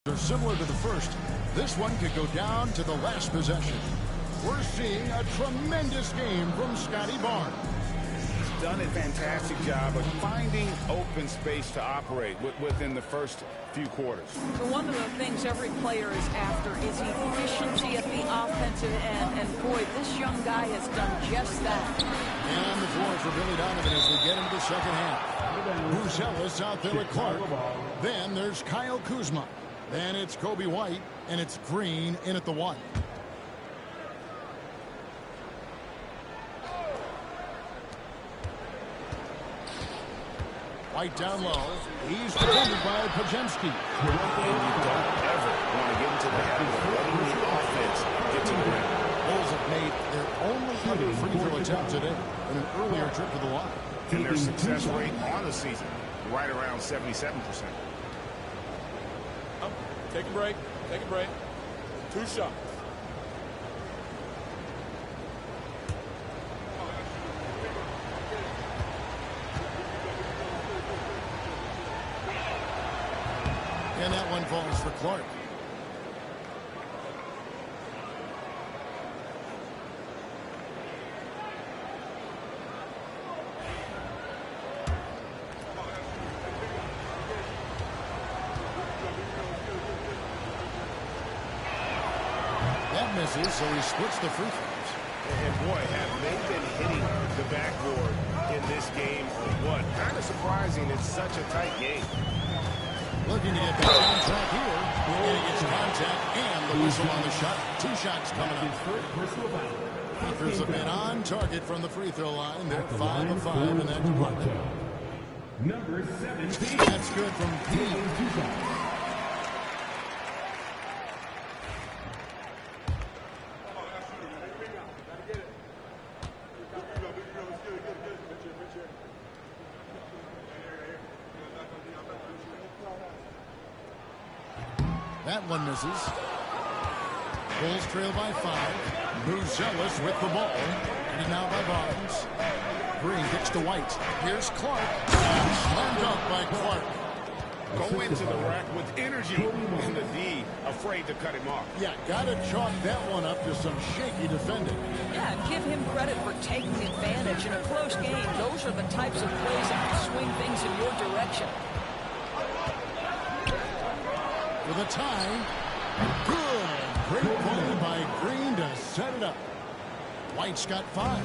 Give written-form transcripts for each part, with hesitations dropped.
Are similar to the first. This one could go down to the last possession. We're seeing a tremendous game from Scotty Barnes. He's done a fantastic job of finding open space to operate within the first few quarters. So one of the things every player is after is efficiency at the offensive end. And boy, this young guy has done just that. And the floor for Billy Donovan as we get into the second half. Buzelis out there with Clark. Then there's Kyle Kuzma. Then it's Kobe White, and it's Green in at the 1. White down low. He's defended by Pajemski. And you don't ever want to get into the habit of letting the offense get to the rim. Bulls have made their only other free throw attempt today in an earlier trip to the line. And their success rate on the season, right around 77%. Take a break. Take a break. 2 shots. And that one falls for Clark. That misses, so he splits the free throws. And boy, have they been hitting the backboard in this game or what? Kind of surprising. It's such a tight game. Looking to get back on track here. And he gets contact and the whistle on the shot. 2 shots coming up. Panthers have been on target from the free throw line. They're 5 of 5 in that department. Number 17. That's good from Pete. That one misses. Bulls trail by 5. Buzelis with the ball. And now by Barnes. Green gets to White. Here's Clark. And slammed up by Clark. Go into the rack with energy. And the D afraid to cut him off. Yeah, got to chalk that one up to some shaky defending. Yeah, give him credit for taking advantage in a close game. Those are the types of plays that can swing things in your direction. With a tie. Good. Great play by Green to set it up. White's got 5.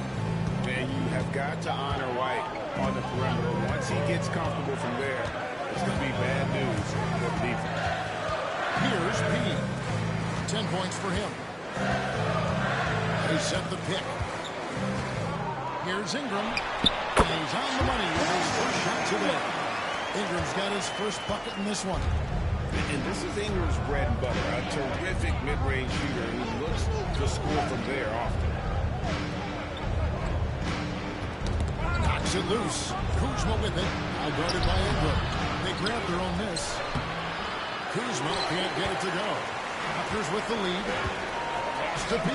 And you have got to honor White on the perimeter. Once he gets comfortable from there, it's going to be bad news for the defense. Here's P. 10 points for him. They set the pick. Here's Ingram. And he's on the money with his first shot today. Ingram's got his first bucket in this one. And this is Ingram's bread and butter, a terrific mid-range shooter who looks to score from there often. Knocks it loose. Kuzma with it. Now guarded by Ingram. They grab their own miss. Kuzma can't get it to go. Raptors with the lead. Pass to P.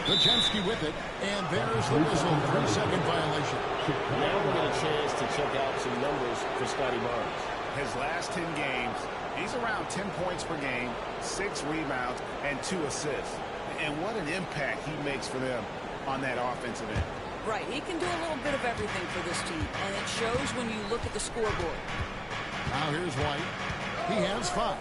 Pajemski with it, and there's the whistle. 3-second violation. Now we get a chance to check out some numbers for Scotty Barnes. His last 10 games, he's around 10 points per game, 6 rebounds, and 2 assists. And what an impact he makes for them on that offensive end. Right, he can do a little bit of everything for this team, and it shows when you look at the scoreboard. Now here's White. He has 5.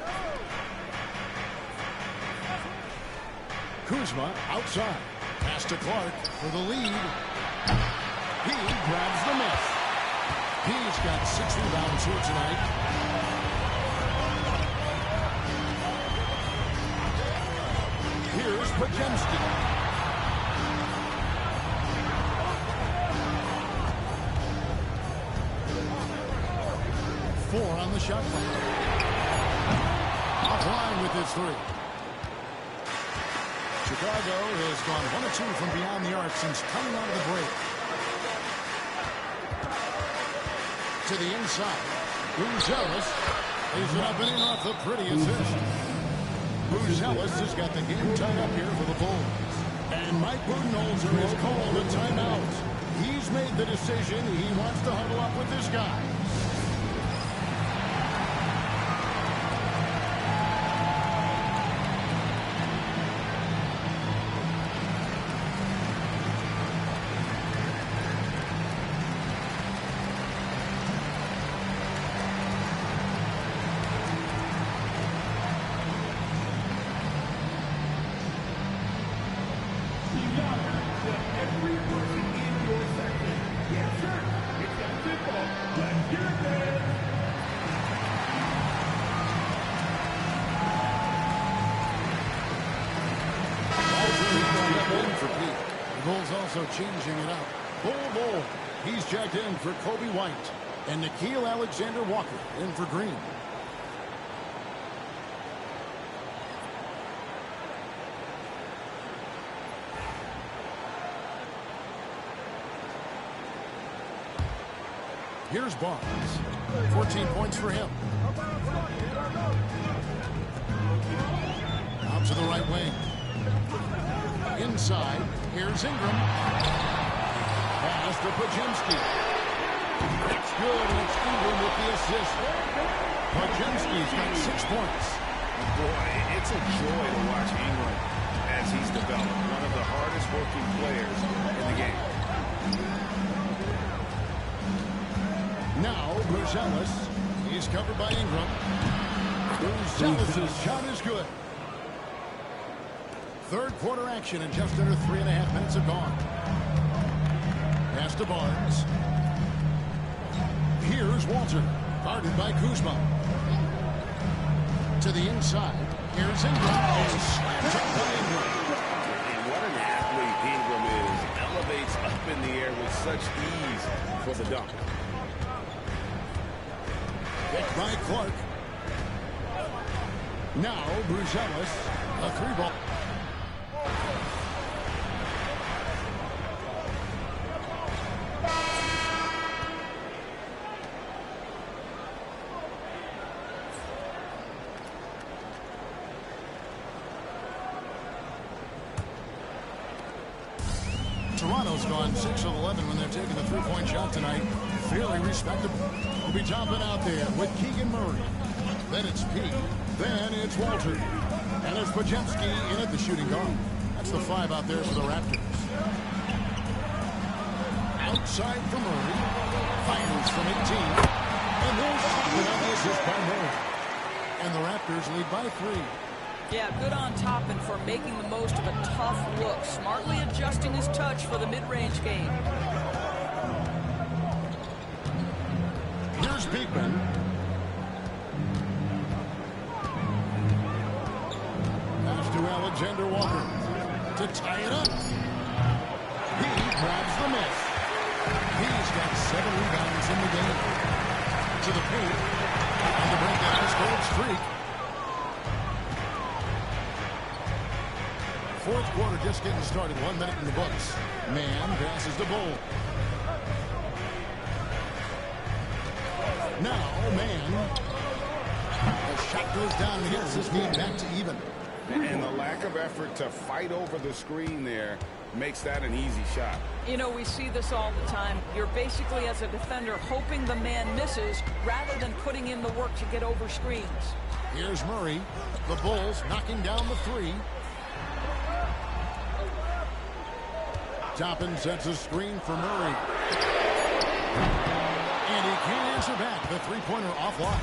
Kuzma outside. Pass to Clark for the lead. He grabs the miss. He's got 6 rebounds here tonight. Here's Pajemski. Four on the shot clock. Offline with his 3. Chicago has gone 1 of 2 from beyond the arc since coming out of the break. To the inside. Buzelis lays it up and in off the pretty assist. Buzelis has got the game tied up here for the Bulls. And Mike Budenholzer has called a timeout. He's made the decision. He wants to huddle up with this guy. Also changing it up. Bull. He's checked in for Kobe White. And Nikhil Alexander-Walker in for Green. Here's Barnes. 14 points for him. Out to the right wing. Inside, here's Ingram. Pass to Podziemski. It's good, and it's Ingram with the assist. Podziemski's got 6 points. Boy, it's a joy to watch Ingram as he's developed. One of the hardest working players in the game. Now, Bruzelis. He's covered by Ingram. Bruzelis' shot is good. Third quarter action, and just under 3.5 minutes have gone. Pass to Barnes. Here's Walter, guarded by Kuzma. To the inside. Here's Ingram. And slams up by Ingram. And what an athlete Ingram is. Elevates up in the air with such ease for the dunk. Picked by Clark. Now, Bruzelis, a 3-ball. Toronto's gone 6 of 11 when they're taking the three-point shot tonight. Fairly respectable. We'll be jumping out there with Keegan Murray. Then it's Pete. Then it's Walter. And there's Podziemski in at the shooting guard. That's the 5 out there for the Raptors. Outside for Murray. Fires from 18. And there's the assist by Murray. And the Raptors lead by 3. Yeah, good on Toppin for making the most of a tough look. Smartly adjusting his touch for the mid-range game. Here's Beekman. Pass to Alexander-Walker to tie it up. He grabs the miss. He's got 7 rebounds in the game. To the paint. And to break that ice-cold streak. Fourth quarter just getting started. 1 minute in the books. Man passes the Bull. Now, Man. The shot goes down and gets this game back to even. And the lack of effort to fight over the screen there makes that an easy shot. You know, we see this all the time. You're basically, as a defender, hoping the man misses rather than putting in the work to get over screens. Here's Murray. The Bulls knocking down the 3. Toppin sets a screen for Murray. And he can't answer back. The three-pointer offline.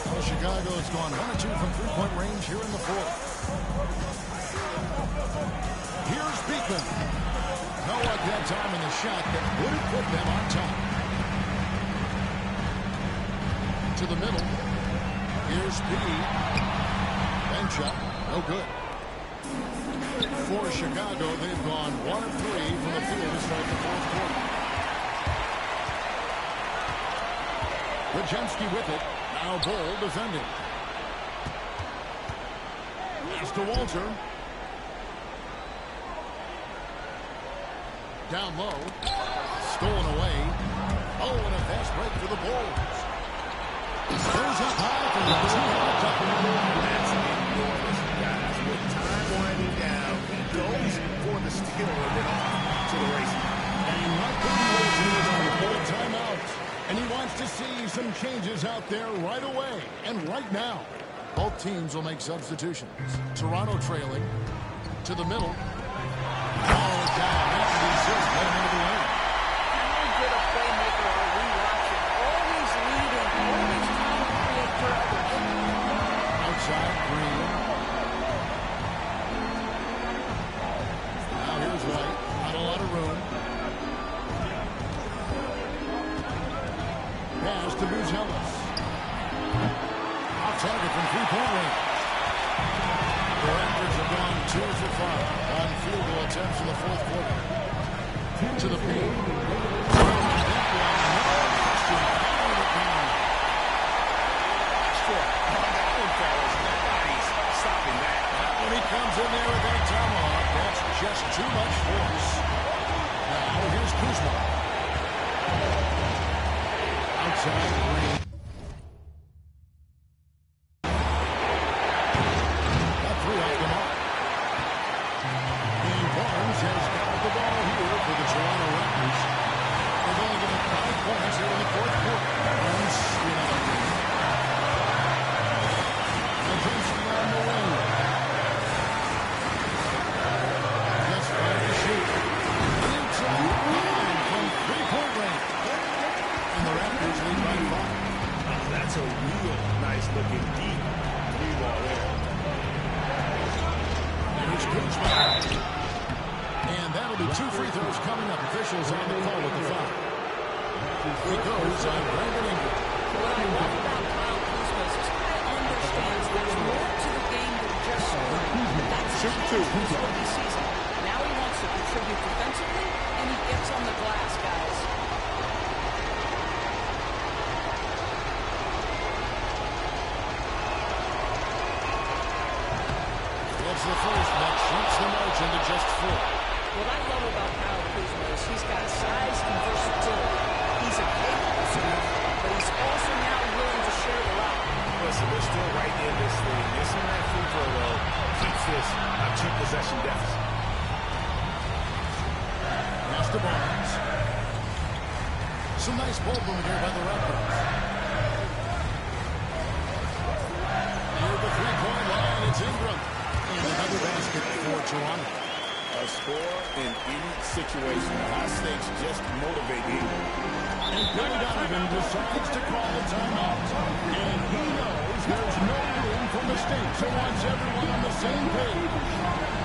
Well, Chicago's gone 1 of 2 from three-point range here in the fourth. Here's Beekman. No luck that time in the shot that would have put them on top. To the middle. Here's P. Bench up. No good. For Chicago, they've gone 1 of 3 from the field to start the fourth quarter. Podziemski with it. Now Bull defending. Pass to Walter. Down low. Stolen away. Oh, and a fast break for the Bulls. Goes up high from the 200 top. That's enormous, guys. With time winding down, he goes for the steal and then off to the races. And to see some changes out there right away and right now. Both teams will make substitutions. Toronto trailing to the middle. Oh, down. Anthony's just letting into the lane. How good a playmaker are we watching? Always leading, always trying to create turnovers. Outside, Green. Now here's White. Not a lot of room. Pass to Buzelis. Off target from three-point range. The Raptors have gone 2 for 5 on field goal attempts in the fourth quarter. To the paint. Stopping that. When he comes in there with that tomahawk, that's just too much force. Now here's Kuzma. Outside Green. Got 3 off the mark. And Barnes has got the ball here for the Toronto Raptors. They've only given 5 points here in the fourth quarter. Barnes, Attention on the wing. Just 5 to shoot. Inside line from three-point range. And the Raptors lead by 5. That's a real nice-looking deep three ball there. Here's Kuzma. And that'll be 2 free throws coming up. Officials on the call with the foul. He goes on Brandon Ingram. What I love about Kyle Kuzma is this guy understands there's more to the game than just scoring. That's his rookie season. Now he wants to contribute defensively, and he gets on the glass, guys. It's the first that shrinks the margin to just 4. What I love about Kyle Kuzma is he's got size and versatility. He's a capable scorer, but he's also now willing to share the rock. Listen, they're still right in this thing. Missing that free throw, though, keeps this a 2-possession deficit. Pass to Barnes. Some nice ball movement here by the Raptors. Near the three-point line, it's Ingram. And another basket for Toronto. A score in any situation. High stakes just motivate you. And Billy Donovan decides to call the timeout. And he knows there's no room for mistakes. He wants everyone on the same page.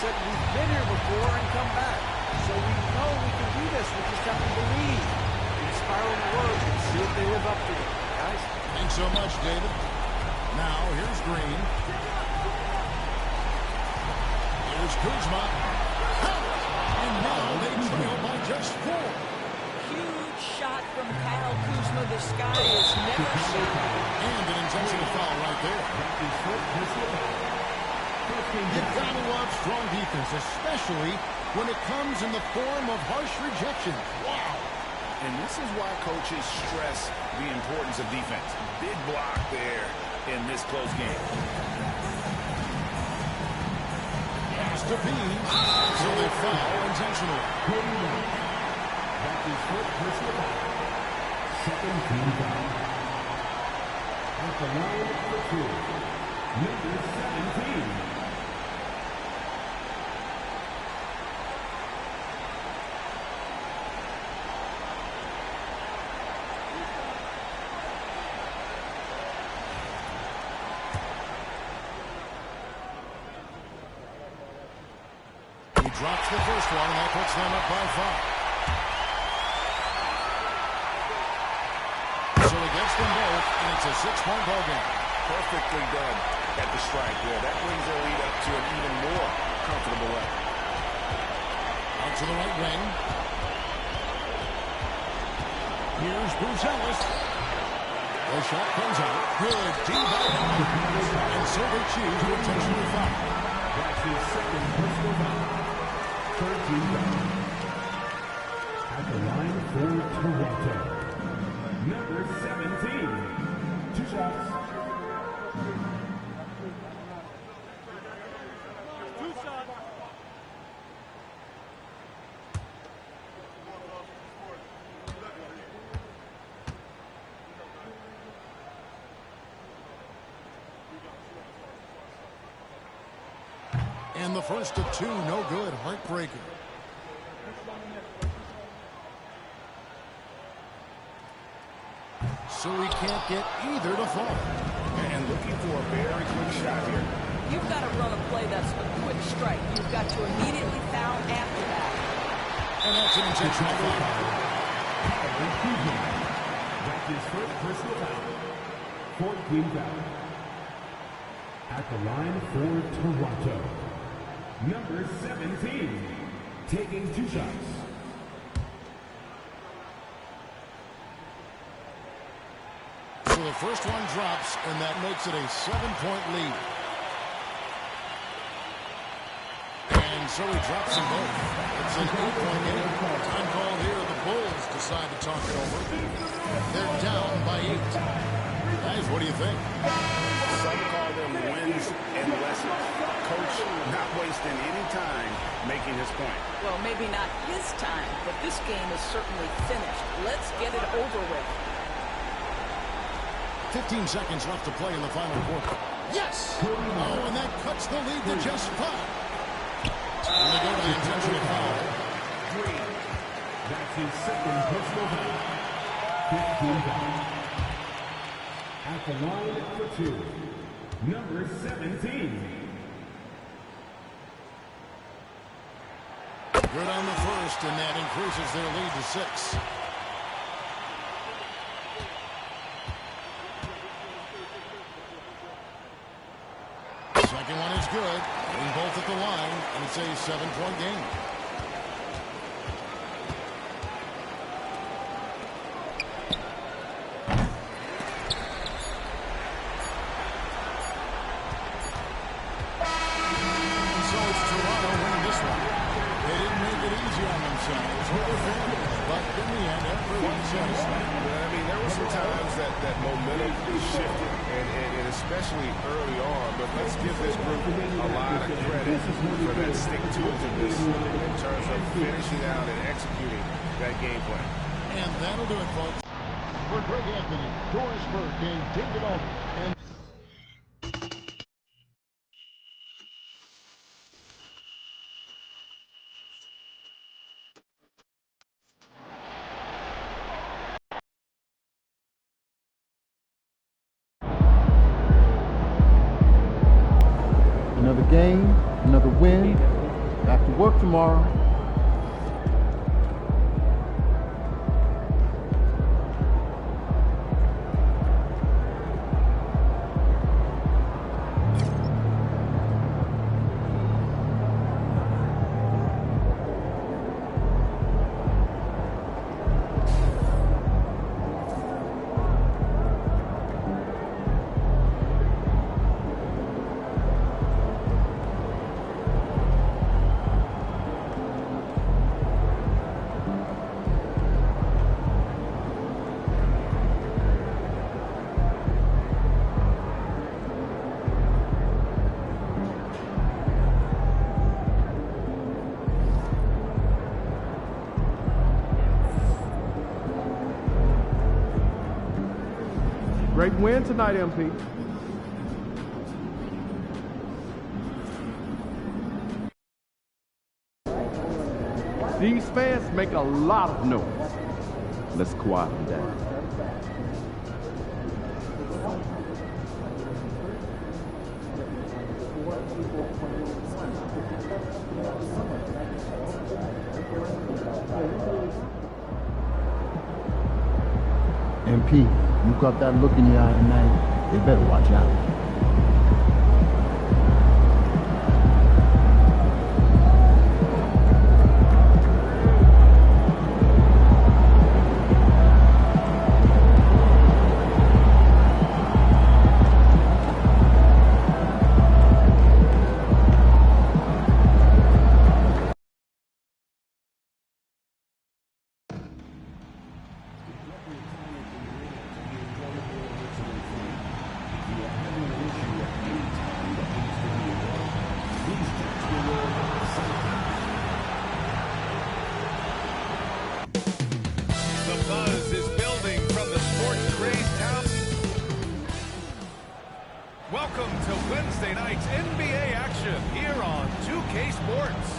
said we've been here before and come back. So we know we can do this. We just have to believe. Inspire the words and see if they live up to it, guys. Thanks so much, David. Now, here's Green. Here's Kuzma. And now they trail by just 4. Huge shot from Kyle Kuzma. The sky is never seen. And an intentional foul right there. You've got to love strong defense, especially when it comes in the form of harsh rejection. Wow. And this is why coaches stress the importance of defense. Big block there in this close game. Has to be. So they foul intentionally. That is first personal foul. Second team foul. At the line for two, number 17. Drops the first one, and that puts them up by 5. So he gets them both, and it's a 6-point ball game. Perfectly done at the strike there. That brings their lead up to an even more comfortable level. Out to the right wing. Here's Bruce. The shot comes out. Good deep out. And so they choose to intentionally foul. That's his second personal foul. 13 foul. At the line for Toronto, number 17. 2 shots. And the first of 2, no good. Heartbreaker. So he can't get either to fall. And looking for a very quick shot here. You've got to run a play that's a quick strike. You've got to immediately foul after that. And that's an intentional foul. That's his first personal foul. 14 foul. At the line for Toronto, number 17, taking 2 shots. So the first one drops, and that makes it a 7-point lead. And so he drops them both. It's an 8-point game. Time call here. The Bulls decide to talk it over. They're down by 8. Guys, what do you think? Some call them wins and lessons. Coach not wasting any time making his point. Well, maybe not his time, but this game is certainly finished. Let's get it over with. 15 seconds left to play in the final quarter. Yes! Oh, and that cuts the lead to just 5. And they go to the intentional foul. 3. That's his second personal foul. 15 foul. At the line for 2, number 17. Good on the first, and that increases their lead to 6. Second one is good. Getting both at the line, and it's a 7-point game. So it's Toronto winning this one. They didn't make it easy on themselves or their families, but in the end, everyone's satisfied. I mean, there were some times that momentum shifted, and especially early on, but let's give this group a lot of credit for that stick-to-itiveness in terms of finishing out and executing that game plan. And that'll do it, folks. For Greg Anthony, Doris Burke, and David Aldridge, and another game, another win. Back to work tomorrow. Great win tonight, MP. These fans make a lot of noise. Let's quiet them down. MP, you got that look in your eye tonight. You better watch out. Welcome to Wednesday night's NBA action here on 2K Sports.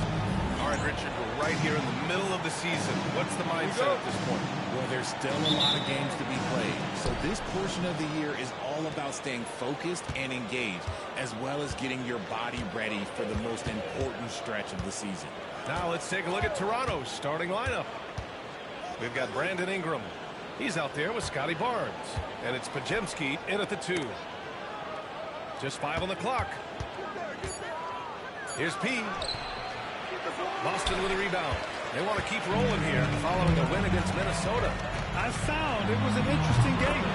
All right, Richard, we're right here in the middle of the season. What's the mindset at this point? Well, there's still a lot of games to be played. So this portion of the year is all about staying focused and engaged, as well as getting your body ready for the most important stretch of the season. Now let's take a look at Toronto's starting lineup. We've got Brandon Ingram. He's out there with Scotty Barnes. And it's Pajemski in at the 2. Just 5 on the clock. Here's P. Boston with a rebound. They want to keep rolling here following a win against Minnesota. I found it was an interesting game.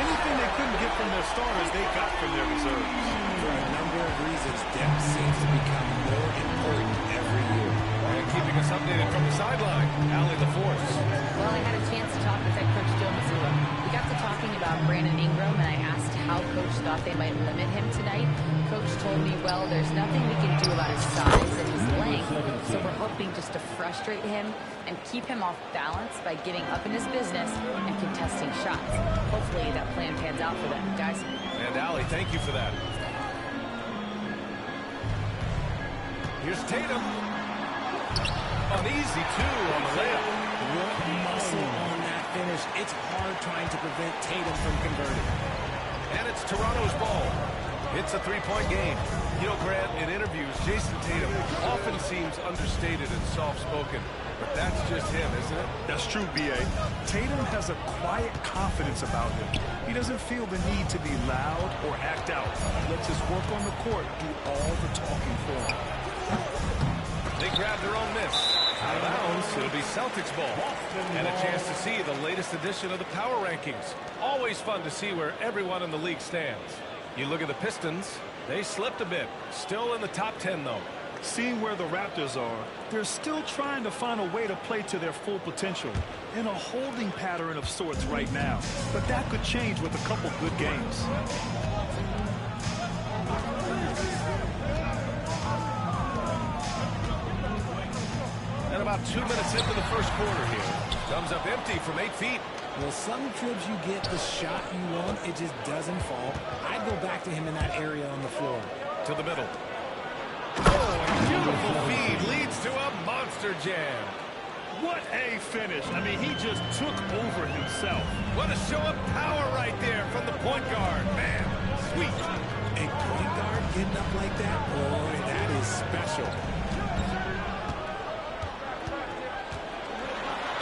Anything they couldn't get from their starters, they got from their reserves. For a number of reasons, depth seems to become more important every year. And keeping us updated from the sideline, Allie LaForce. Well, I had a chance to talk with head coach Joe Mazzulla. We got to talking about Brandon Ingram, and I asked how coach thought they might limit him tonight. Coach told me, well, there's nothing we can do about his size and his length, so we're hoping just to frustrate him and keep him off balance by getting up in his business and contesting shots. Hopefully that plan pans out for them, guys. And Allie, thank you for that. Here's Tatum. An easy 2 on the layup. What muscle on that finish. It's hard trying to prevent Tatum from converting. And it's Toronto's ball. It's a 3-point game. You know, Grant, in interviews, Jason Tatum often seems understated and soft-spoken. But that's just him, isn't it? That's true, B.A. Tatum has a quiet confidence about him. He doesn't feel the need to be loud or act out. He lets his work on the court do all the talking for him. They grab their own miss. Out of bounds, it'll be Celtics ball. And a chance to see the latest edition of the power rankings. Always fun to see where everyone in the league stands. You look at the Pistons, they slipped a bit. Still in the top 10, though. Seeing where the Raptors are, they're still trying to find a way to play to their full potential. In a holding pattern of sorts right now. But that could change with a couple good games. And about 2 minutes into the first quarter here. Comes up empty from 8 feet. Well, some trips you get the shot you want, it just doesn't fall. I'd go back to him in that area on the floor. To the middle. Oh, a beautiful feed leads to a monster jam. What a finish. I mean, he just took over himself. What a show of power right there from the point guard. Man, sweet. A point guard getting up like that? Boy, that is special.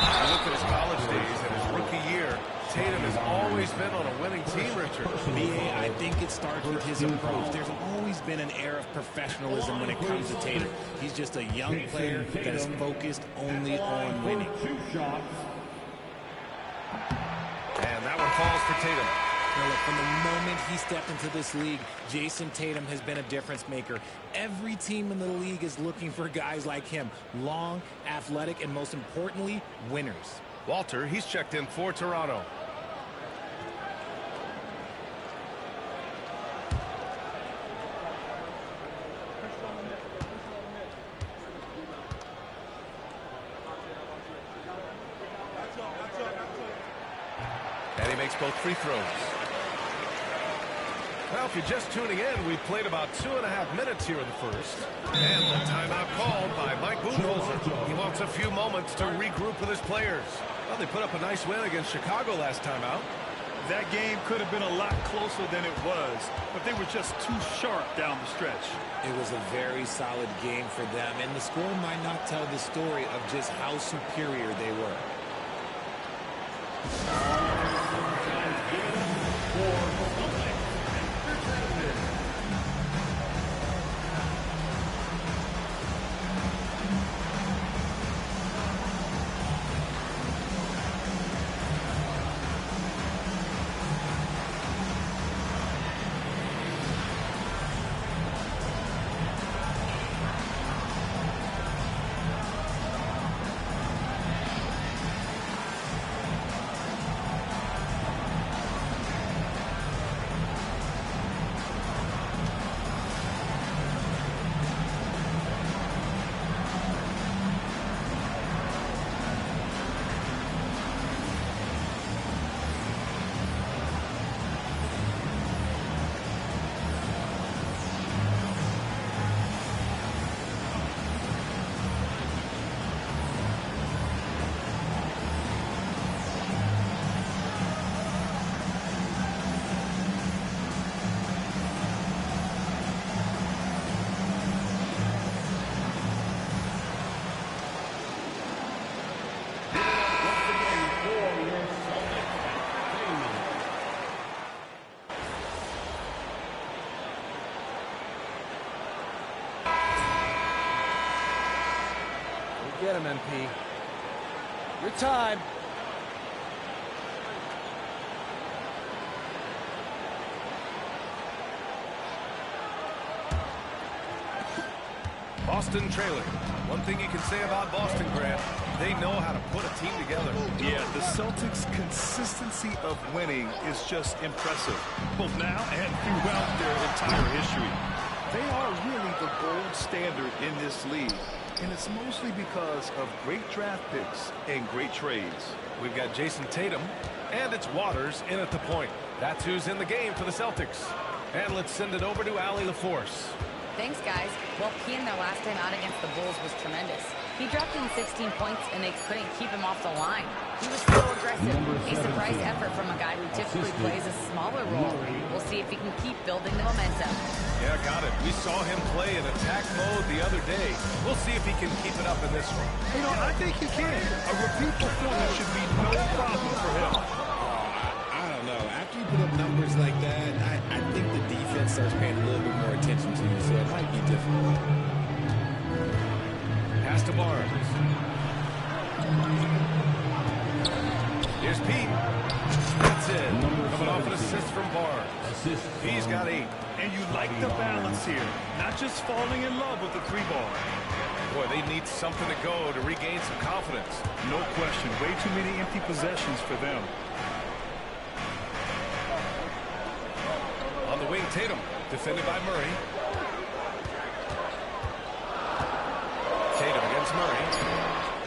I look at his college days and his rookie year. Tatum has always been on a winning team, Richard. B.A., I think it starts with his approach. There's always been an air of professionalism when it comes to Tatum. He's just a young player that is focused only on winning. And that one falls for Tatum. Well, from the moment he stepped into this league, Jason Tatum has been a difference maker. Every team in the league is looking for guys like him. Long, athletic, and most importantly, winners. Walter, he's checked in for Toronto. And he makes both free throws. Well, if you're just tuning in, we've played about 2.5 minutes here in the first. And the timeout called by Mike Budenholzer. He wants a few moments to regroup with his players. Well, they put up a nice win against Chicago last time out. That game could have been a lot closer than it was, but they were just too sharp down the stretch. It was a very solid game for them, and the score might not tell the story of just how superior they were. Get him, MP. Your time. Boston trailing. One thing you can say about Boston, Grant, they know how to put a team together. Yeah, the Celtics' consistency of winning is just impressive, both now and throughout their entire history. They are really the gold standard in this league, and it's mostly because of great draft picks and great trades. We've got Jason Tatum, and it's Waters in at the point. That's who's in the game for the Celtics. And let's send it over to Allie LaForce. Thanks, guys. Well, Keane, their last time out against the Bulls was tremendous. He dropped in 16 points, and they couldn't keep him off the line. He was so aggressive. A surprise effort from a guy who typically plays a smaller role. We'll see if he can keep building the momentum. Yeah, got it. We saw him play in attack mode the other day. We'll see if he can keep it up in this one. You know, I think he can. A repeat performance should be no problem for him. I don't know. After you put up numbers like that, I think the defense starts paying a little bit more attention to you, so it might be difficult. Pass to Barnes. Here's Pete. That's it. Coming off an assist from Barnes. He's got 8. And you like the balance here. Not just falling in love with the 3-ball. Boy, they need something to go to regain some confidence. No question. Way too many empty possessions for them. On the wing, Tatum. Defended by Murray. Tatum against Murray.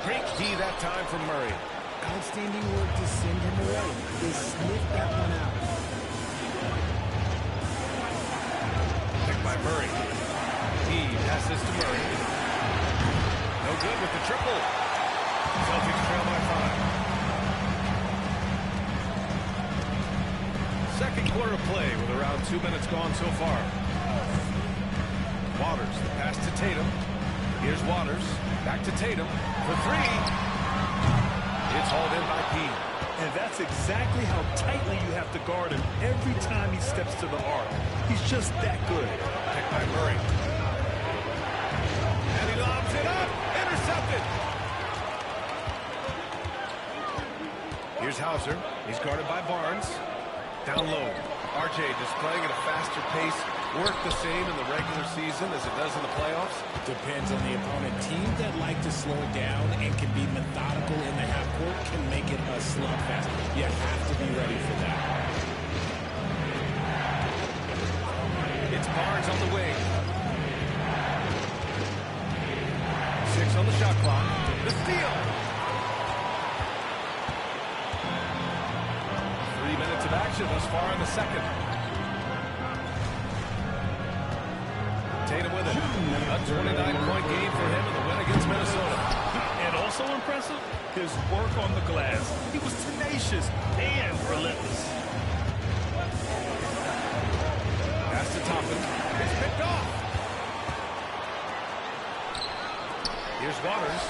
Great D that time from Murray. Outstanding work to send him away. They sniffed that one out. Picked by Murray. He passes to Murray. No good with the triple. Celtics trail by 5. Second quarter play with around 2 minutes gone so far. Waters, the pass to Tatum. Here's Waters. Back to Tatum for 3. It's hauled in by Pete. And that's exactly how tightly you have to guard him every time he steps to the arc. He's just that good. Picked by Murray. And he lobs it up. Intercepted. Here's Hauser. He's guarded by Barnes. Down low. RJ displaying at a faster pace. Work the same in the regular season as it does in the playoffs? Depends on the opponent. Teams that like to slow it down and can be methodical in the half court can make it a slugfest. You have to be ready for that. It's Barnes on the wing. 6 on the shot clock. The steal. 3 minutes of action thus far in the second. 29-point game for him in the win against Minnesota. And also impressive, his work on the glass. He was tenacious and relentless. Pass to Toppin. It's picked off. Here's Waters.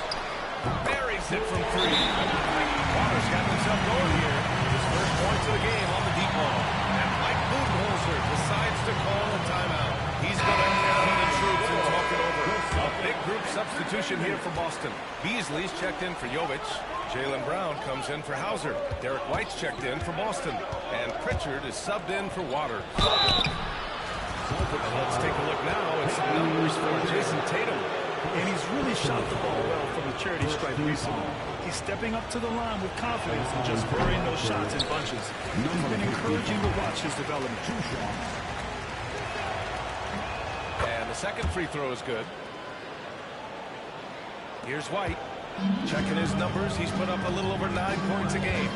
Buries it from 3. Waters got himself going here. His first points of the game on the deep ball. And Mike Budenholzer decides to call a timeout. He's going to gather the troops and talk it over. A big group substitution here for Boston. Beasley's checked in for Jovic. Jaylen Brown comes in for Hauser. Derek White's checked in for Boston. And Pritchard is subbed in for Waters. Let's take a look now at some numbers for Jason Tatum. And he's really shot the ball well from the charity stripe recently. He's stepping up to the line with confidence and just burying those shots in bunches. It's been encouraging to watch his development. And the second free throw is good. Here's White. Checking his numbers. He's put up a little over 9 points a game.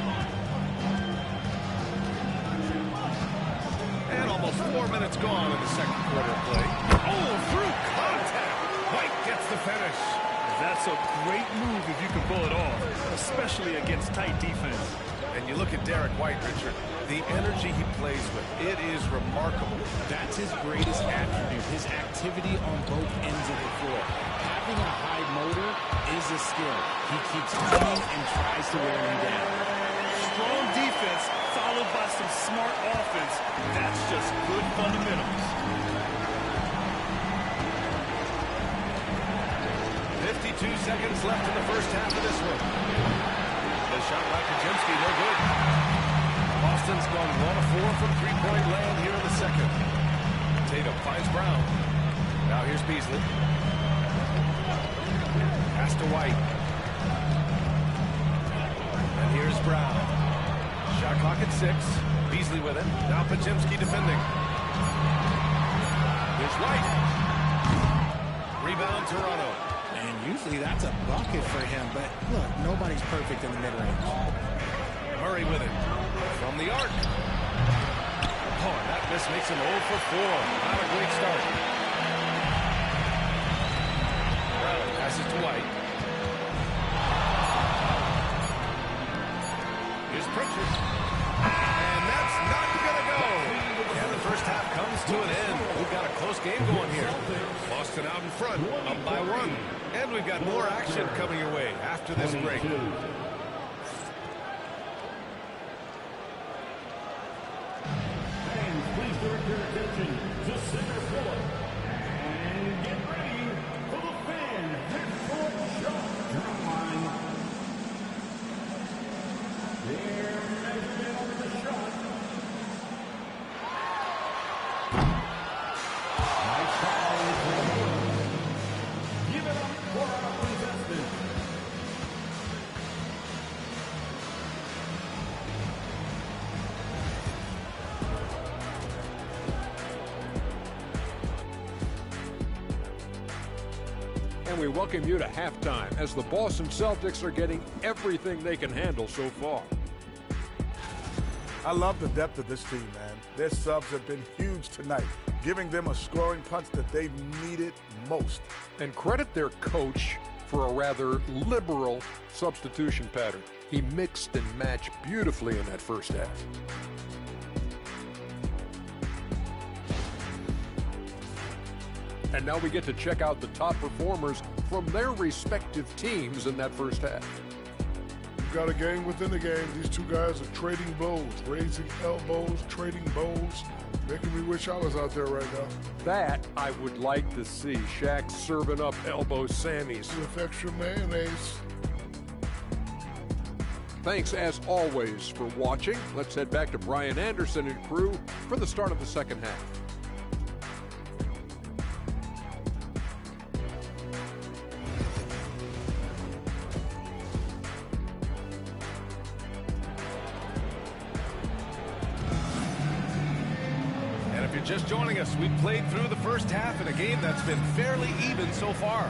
And almost 4 minutes gone in the second quarter of play. Oh, through contact. White gets the finish. That's a great move if you can pull it off, especially against tight defense. And you look at Derek White, Richard, the energy he plays with, it is remarkable. That's his greatest attribute, his activity on both ends of the floor. Having a high motor is a skill. He keeps coming and tries to wear him down. Strong defense followed by some smart offense. That's just good fundamentals. 52 seconds left in the first half of this one. The shot by Kajemski, no good. Boston's gone 1 of 4 from three-point land here in the second. Tatum finds Brown. Now here's Beasley. Pass to White. And here's Brown. Shot clock at 6. Beasley with it. Now Kajemski defending. Here's White. Rebound Toronto. And usually that's a bucket for him, but look, nobody's perfect in the mid-range. Murray with it. From the arc. Oh, that miss makes him 0 for 4. Not a great start. Brown passes to White. Here's Pritchard. And that's not going to go. And the first half comes to an end. We've got a close game going here. Boston out in front, up by 1. And we've got more action coming your way after this break. Fans, please direct your attention to center court. And get ready for the fan half-court shot. Drum line. Their measurement of the shot. Nice foul. Give it up for our contestant. And we welcome you to halftime as the Boston Celtics are getting everything they can handle so far. I love the depth of this team, man. Their subs have been huge tonight, giving them a scoring punch that they've needed most. And credit their coach for a rather liberal substitution pattern. He mixed and matched beautifully in that first half. And now we get to check out the top performers from their respective teams in that first half. You've got a game within the game. These two guys are trading blows, raising elbows, trading bows, making me wish I was out there right now. That I would like to see. Shaq serving up elbow Sammys. With extra mayonnaise. Thanks, as always, for watching. Let's head back to Brian Anderson and crew for the start of the second half. Just joining us, we've played through the first half in a game that's been fairly even so far.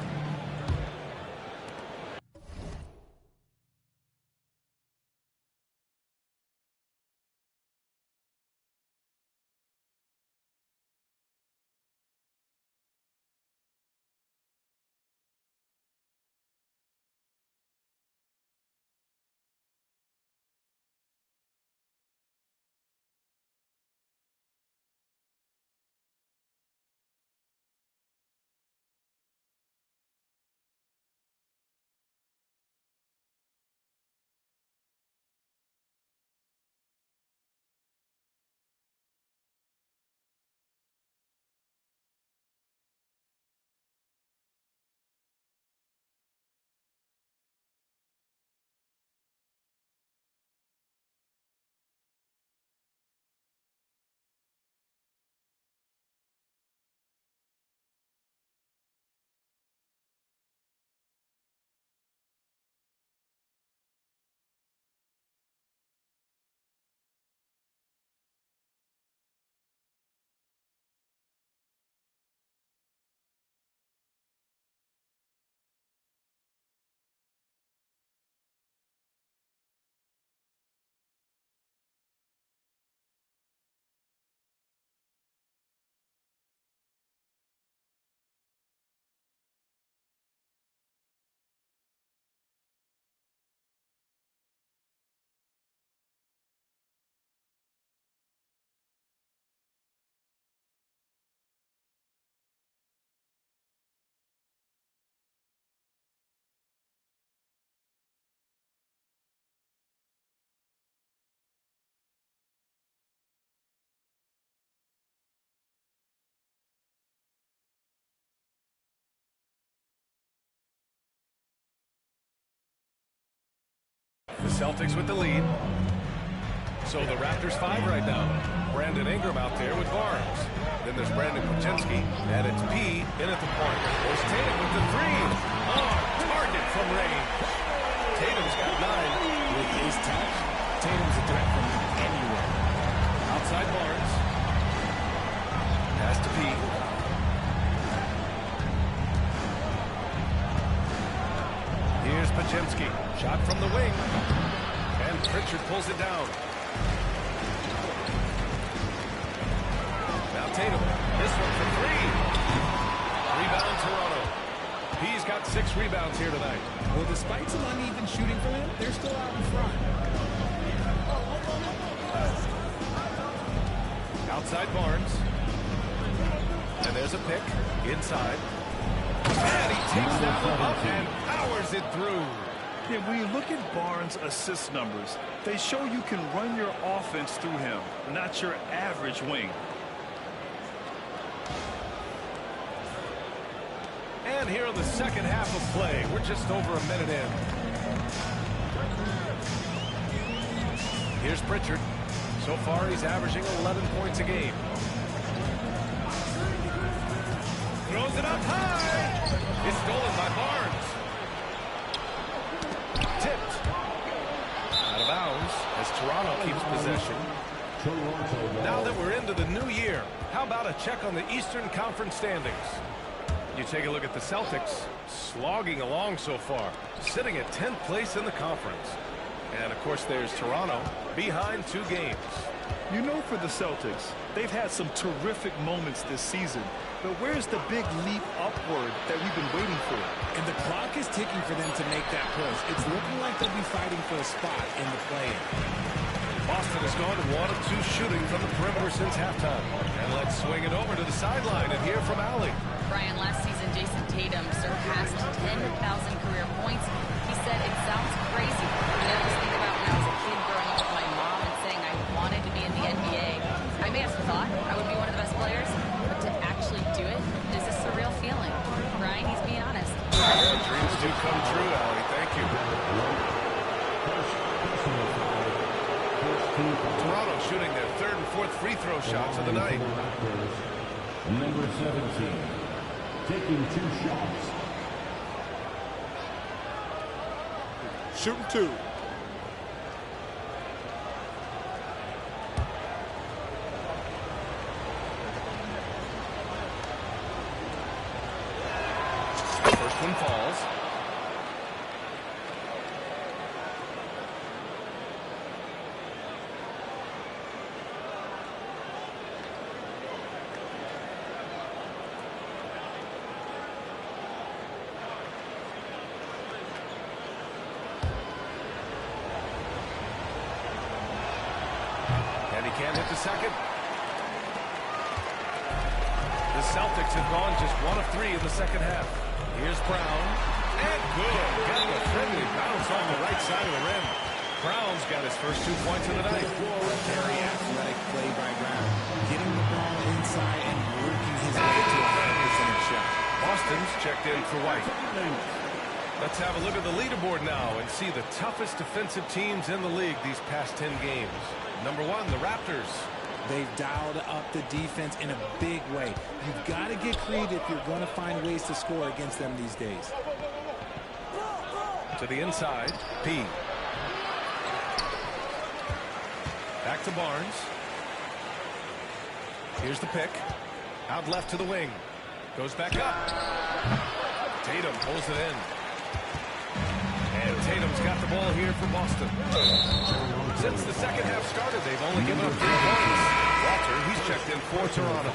Celtics with the lead. So the Raptors 5 right now. Brandon Ingram out there with Barnes. Then there's Brandon Kuczynski, and it's P in at the point. There's Tatum with the three. Oh, target from range. Tatum's got 9. With his touch, Tatum's a threat from anywhere. Outside Barnes. Pass to P. Here's Kuczynski. Shot from the wing. And Pritchard pulls it down. Now Tatum. This one for 3. Rebound Toronto. He's got 6 rebounds here tonight. Well, despite some uneven shooting for them, they're still out in front. Outside Barnes. And there's a pick. Inside. And he takes that one up and powers it through. Yeah, when you look at Barnes' assist numbers, they show you can run your offense through him, not your average wing. And here in the second half of play, we're just over a minute in. Here's Pritchard. So far, he's averaging 11 points a game. Throws it up high. It's stolen by Barnes. Tipped. Out of bounds as Toronto keeps possession. Now that we're into the new year, how about a check on the Eastern Conference standings? You take a look at the Celtics, slogging along so far, sitting at 10th place in the conference. And, of course, there's Toronto behind 2 games. You know, for the Celtics, they've had some terrific moments this season. But where's the big leap upward that we've been waiting for? And the clock is ticking for them to make that push. It's looking like they'll be fighting for a spot in the play-in. Boston has gone 1 of 2 shooting from the perimeter since halftime. And let's swing it over to the sideline and hear from Allie. Brian, last season, Jason Tatum surpassed 10,000 career points. He said, it sounds crazy. I always think about when I was a kid growing up with my mom and saying I wanted to be in the NBA. I may have thought I would be one of the best players, but to actually do it is a surreal feeling. Brian, he's being honest. Dreams do come true, Allie. Thank you. Toronto shooting their 3rd and 4th free throw shots of the night. Number 17, taking 2 shots. Shooting 2. First one falls. And he can't hit the second. The Celtics have gone just 1 of 3 in the second half. Here's Brown. And good. Getting a friendly bounce on the right side of the rim. Brown's got his first 2 points of the night. Very athletic play by Brown. Getting the ball inside and working his way to a 100% shot. Boston's checked in for White. Let's have a look at the leaderboard now and see the toughest defensive teams in the league these past 10 games. Number 1, the Raptors. They've dialed up the defense in a big way. You've got to get creative if you're going to find ways to score against them these days. To the inside, P. Back to Barnes. Here's the pick. Out left to the wing. Goes back up. Tatum pulls it in. And Tatum's got the ball here for Boston. Since the second half started, they've only given up 3 points. Walter, he's checked in for Toronto.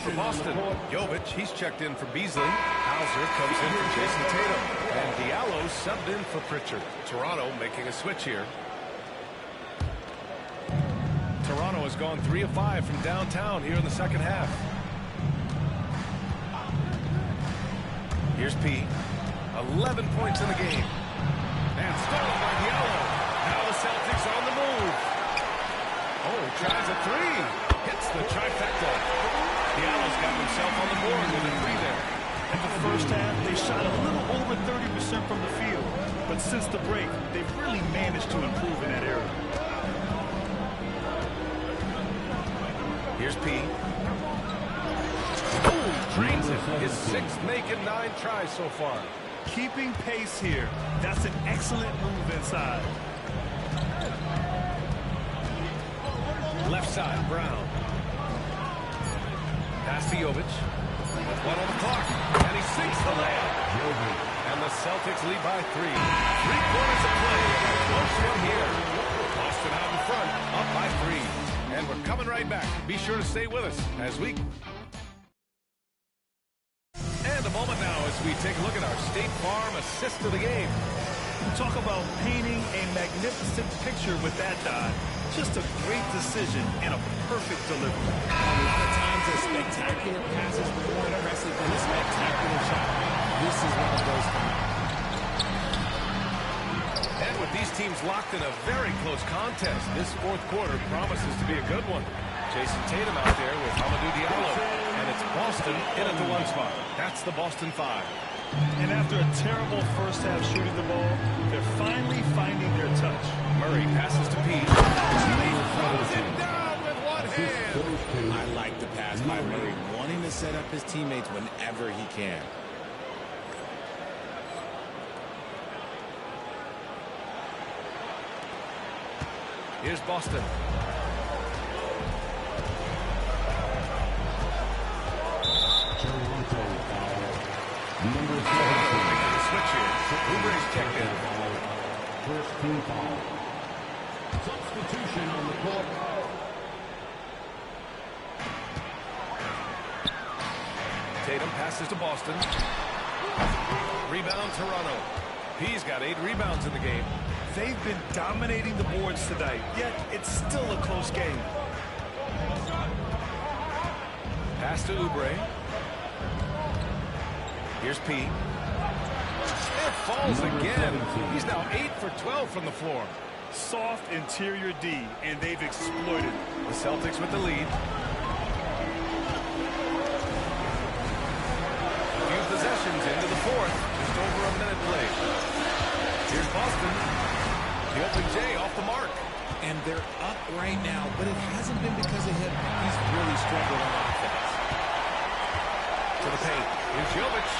for Boston. Jovic, he's checked in for Beasley. Hauser comes in for Jason Tatum. And Diallo subbed in for Pritchard. Toronto making a switch here. Toronto has gone 3 of 5 from downtown here in the second half. Here's P. 11 points in the game. And stolen by Diallo. Now the Celtics on the move. Oh, tries a three. Hits the trifecta. Diallo's got himself on the board with a three there. In the first half, they shot a little over 30% from the field. But since the break, they've really managed to improve in that area. Here's P. Ooh, drains it. His 6th make and 9 tries so far. Keeping pace here. That's an excellent move inside. Left side, Brown. Pass to Jovic. With 1 on the clock. And he sinks the layup. And the Celtics lead by 3. 3 quarters of play. Close one here. Boston out in front. Up by 3. And we're coming right back. Be sure to stay with us as we... And a moment now as we take a look at our State Farm assist of the game. Talk about painting a magnificent picture with that dive. Just a great decision and a perfect delivery. A lot of times a spectacular pass is more impressive than a spectacular shot. This is one of those times. And with these teams locked in a very close contest, this 4th quarter promises to be a good one. Jason Tatum out there with Hamidou Diallo. And it's Boston in at the 1 spot. That's the Boston 5. And after a terrible first half shooting the ball, they're finally finding their touch. Murray passes to Pete. Throws it down with one hand. I like the pass by Murray, wanting to set up his teammates whenever he can. Here's Boston. Number 7 making the switch here. Oubre's checked in. First team foul. Substitution on the court. Tatum passes to Boston. Rebound Toronto. He's got 8 rebounds in the game. They've been dominating the boards tonight, yet it's still a close game. Pass to Oubre. Here's P. It falls again. He's now 8 for 12 from the floor. Soft interior D, and they've exploited it. The Celtics with the lead. A few possessions into the 4th. Just over a minute played. Here's Boston. The open J off the mark. And they're up right now, but it hasn't been because of him. He's really struggled on offense. To the paint. Here's Jovic.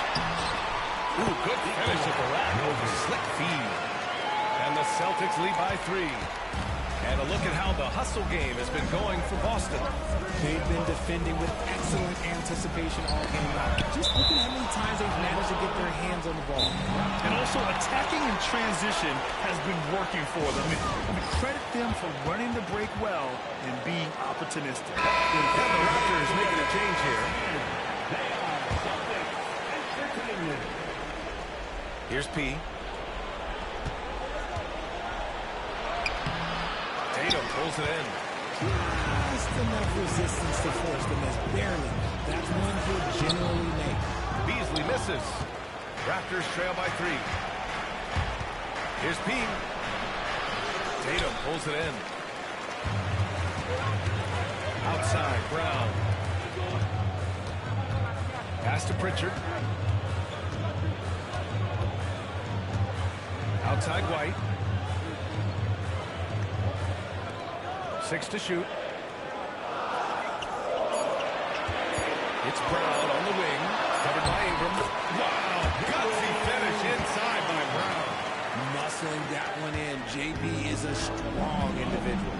Ooh, good finish at the rack. Slick feed. And the Celtics lead by 3. And a look at how the hustle game has been going for Boston. They've been defending with excellent anticipation all game long. Just look at how many times they've managed to get their hands on the ball. And also attacking in transition has been working for them. And we credit them for running the break well and being opportunistic. And the Raptors making a change here. Here's P. Tatum pulls it in. Just enough resistance to force the miss. Barely. That's one he'll generally make. Beasley misses. Raptors trail by 3. Here's P. Tatum pulls it in. Outside, Brown. Pass to Pritchard. Outside White. 6 to shoot. It's Brown on the wing. Covered by Ingram. Wow, gutsy finish inside by Brown. Muscling that one in. JB is a strong individual.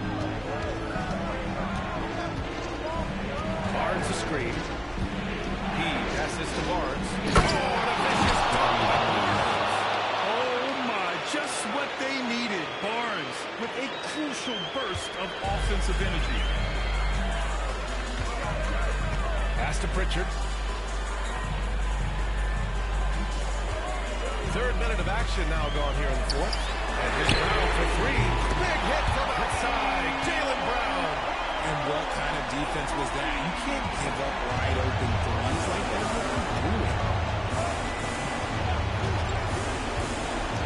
Barnes a screen. He passes to Barnes. Oh, what a vicious dunk by Barnes. Oh my, just what they needed. Barnes with a crucial burst of offensive energy. Pass to Pritchard. Third minute of action now gone here in the fourth. And here's Brown for three. Big hit from outside. Jaylen Brown. And what kind of defense was that? You can't give up wide open threes like that.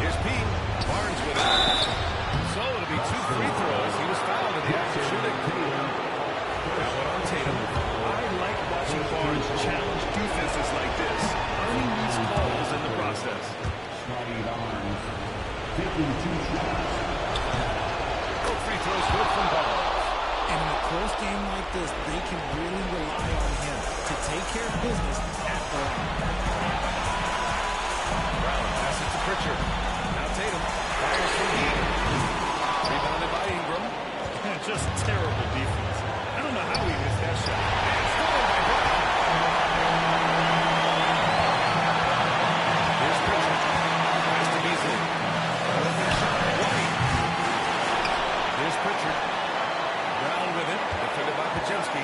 Here's Pete. Barnes with it. So it'll be 2 free throws. He was fouled in the act of shooting. That one on Tatum. I like watching Barnes challenge defenses like this, earning these calls in the process. Starting Barnes, 52 shots. Both free throws good from Barnes. And in a close game like this, they can really rely on him to take care of business at the line. Brown passes to Pritchard. Now Tatum fires from deep. Rebounded by Ingram. Just terrible defense. I don't know how he missed that shot. And stolen by Brown. Here's Pritchard. Pass to Beasley. Open shot. White. Here's Pritchard. Brown with it. Defended by Pajemski.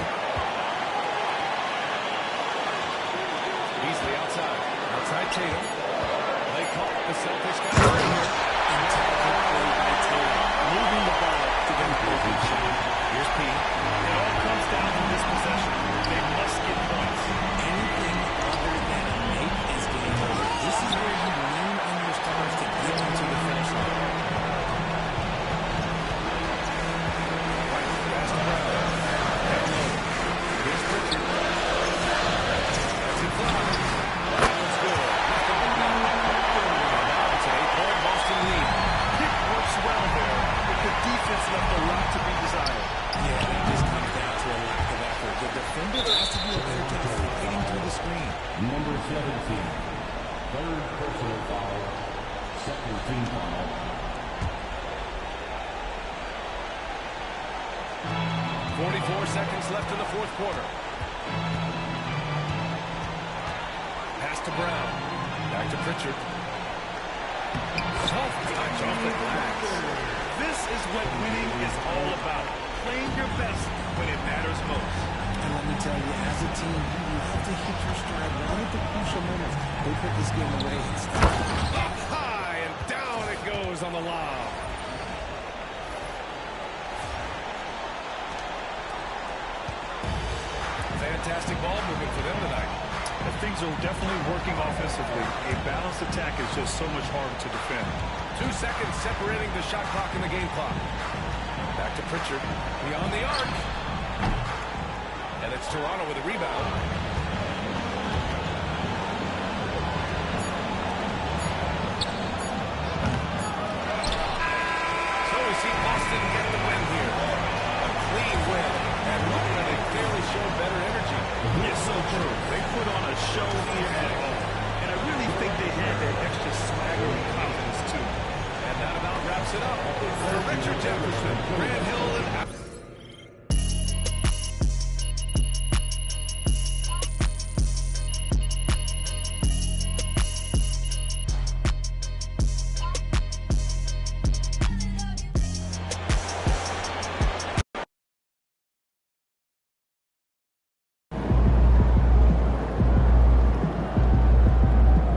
Beasley outside. Outside Tatum. Play call. The Celtics got it right here. Intelligent play by Tatum, moving the ball to get a good shot. Here's Pete. It all comes down to this possession. They must get points. Anything other than a make is game over. This is where you lean on your stars to get into the finish line. Pass to Brown. Down low. Here's Pritchard. That's it flies. That one's good. Just a rebound. It's an 8-point Boston lead. Pick works well there, but the defense left a lot to be desired. Yeah, that just comes down to a lack of effort. The defender has to do a better job fighting through the screen. Number 17, third personal foul, second team foul. 44 seconds left in the fourth quarter. Pass to Brown. Back to Pritchard. Soft touch off the glass. This is what winning is all about. Playing your best when it matters most. And let me tell you, as a team, you have to hit your stride right at the crucial moments. They put this game away. Up high and down it goes on the lob. Fantastic ball movement for them tonight. And things are definitely working offensively. A balanced attack is just so much harder to defend. 2 seconds separating the shot clock and the game clock. Back to Pritchard. Beyond the arc. And it's Toronto with a rebound. So we see Boston get the win here. A clean win. And one where they clearly showed better energy. It's so true. They put on a show here at home. And I really think they had that extra swagger and confidence, too. And that about wraps it up. For Richard Jefferson, Grant Hill, and...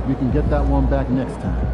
You can get that one back next time.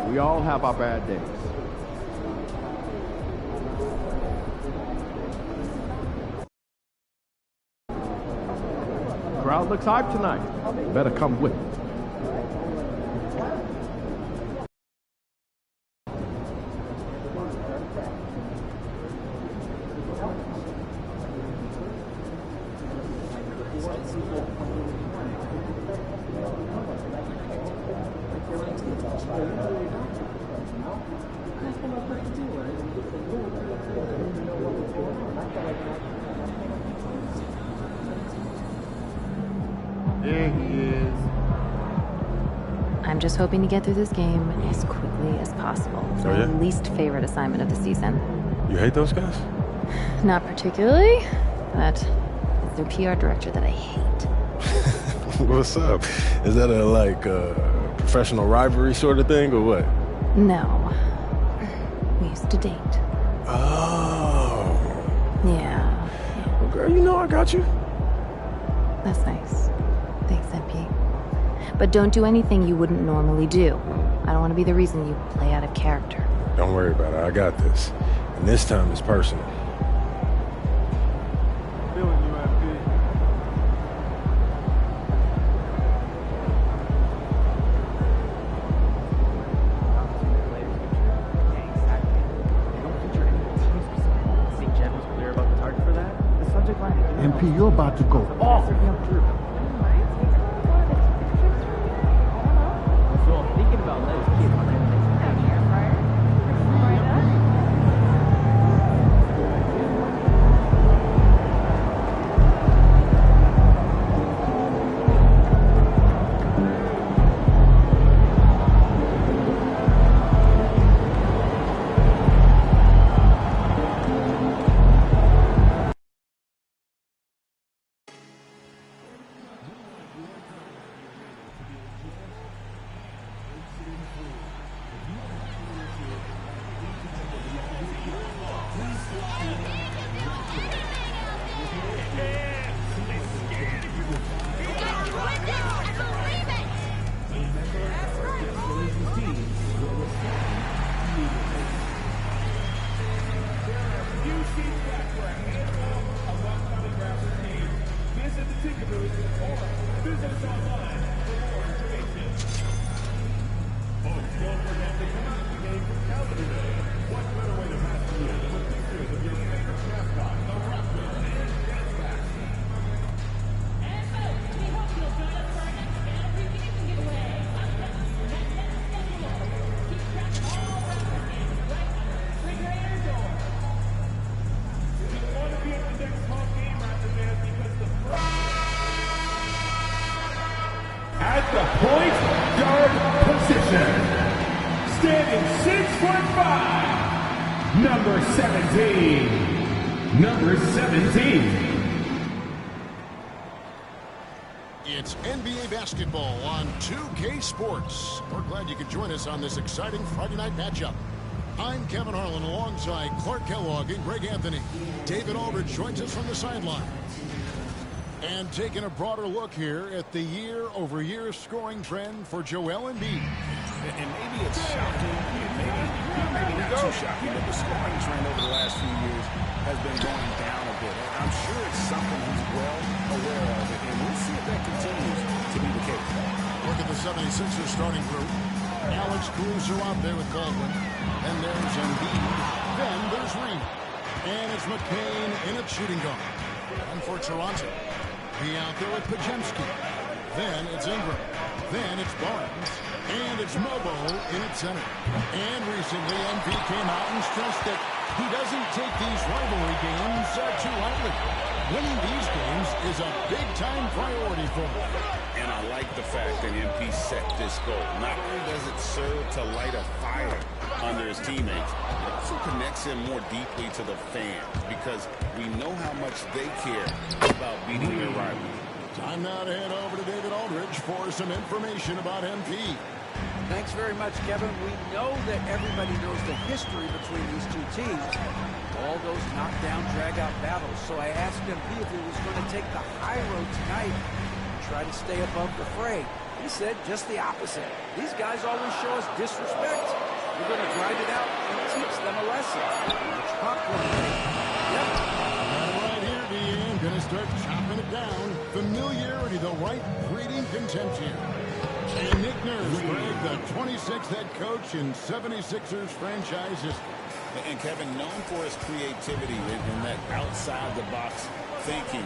We all have our bad days. Crowd looks hyped tonight. Better come with it. There he is. I'm just hoping to get through this game as quickly as possible. It's Oh, my yeah? least favorite assignment of the season. You hate those guys? Not particularly, but it's their PR director that I hate. What's up? Is that a professional rivalry sort of thing or what? No. We used to date. Oh. Yeah. Well, girl, you know I got you. That's nice. Thanks, MP. But don't do anything you wouldn't normally do. I don't want to be the reason you play out of character. Don't worry about it. I got this. And this time it's personal. Feeling you, MP. MP, you're about to go off. So I'm thinking about letting kids play with this. At the point guard position, standing 6'5", number 17. Number 17. It's NBA basketball on 2K Sports. We're glad you could join us on this exciting Friday night matchup. I'm Kevin Harlan alongside Clark Kellogg and Greg Anthony. David Aldridge joins us from the sideline. And taking a broader look here at the year-over-year scoring trend for Joel Embiid. And maybe it's shocking, maybe not too shocking, but the scoring trend over the last few years has been going down a bit. I'm sure it's something he's well aware of, and we'll see if that continues to be the case. Look at the 76ers starting group. Alex Caruso out there with Baldwin. And there's Embiid. Then there's Reed. And it's McCain in at shooting guard. And for Toronto, he out there with Pajemski. Then it's Ingram. Then it's Barnes. And it's Mobo in at center. And recently, MP came out and stressed that he doesn't take these rivalry games too lightly. Winning these games is a big-time priority for him. And I like the fact that MP set this goal. Not only does it serve to light a fire under his teammates, it also connects him more deeply to the fans because we know how much they care about beating their rival. Time now to head over to David Aldridge for some information about MP. Thanks very much, Kevin. We know that everybody knows the history between these two teams. All those knockdown, drag-out battles. So I asked MP if he was going to take the high road tonight and try to stay above the fray. He said just the opposite. These guys always show us disrespect. We're going to grind it out and teach them a lesson. Chalk one day. Yep. Right here, Dean. Going to start chopping it down. Familiarity, the right breeding contempt here. And Nick Nurse, Greg, the 26th head coach in 76ers franchise history. And Kevin, known for his creativity and that outside-the-box thinking,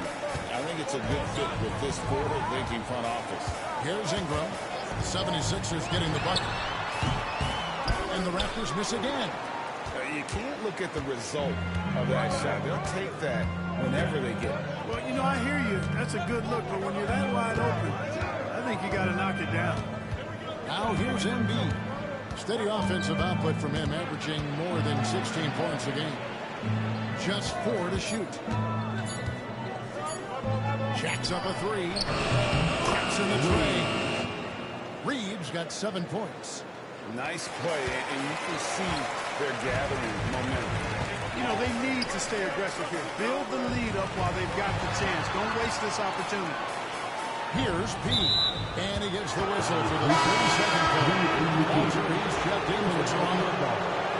I think it's a good fit with this forward-thinking front office. Here's Ingram. 76ers getting the bucket. And the Raptors miss again. You can't look at the result of that shot. They'll take that whenever they get it. Well, you know, I hear you. That's a good look, but when you're that wide open, I think you got to knock it down. Now here's Embiid. Steady offensive output from him, averaging more than 16 points a game. Just 4 to shoot. Jacks up a 3. Traps in the tray. Reeves got 7 points. Nice play, and you can see they're gathering momentum. You know, they need to stay aggressive here. Build the lead up while they've got the chance. Don't waste this opportunity. Here's P. And he gets the whistle for the 32nd play. Walter, he's checked in for Toronto.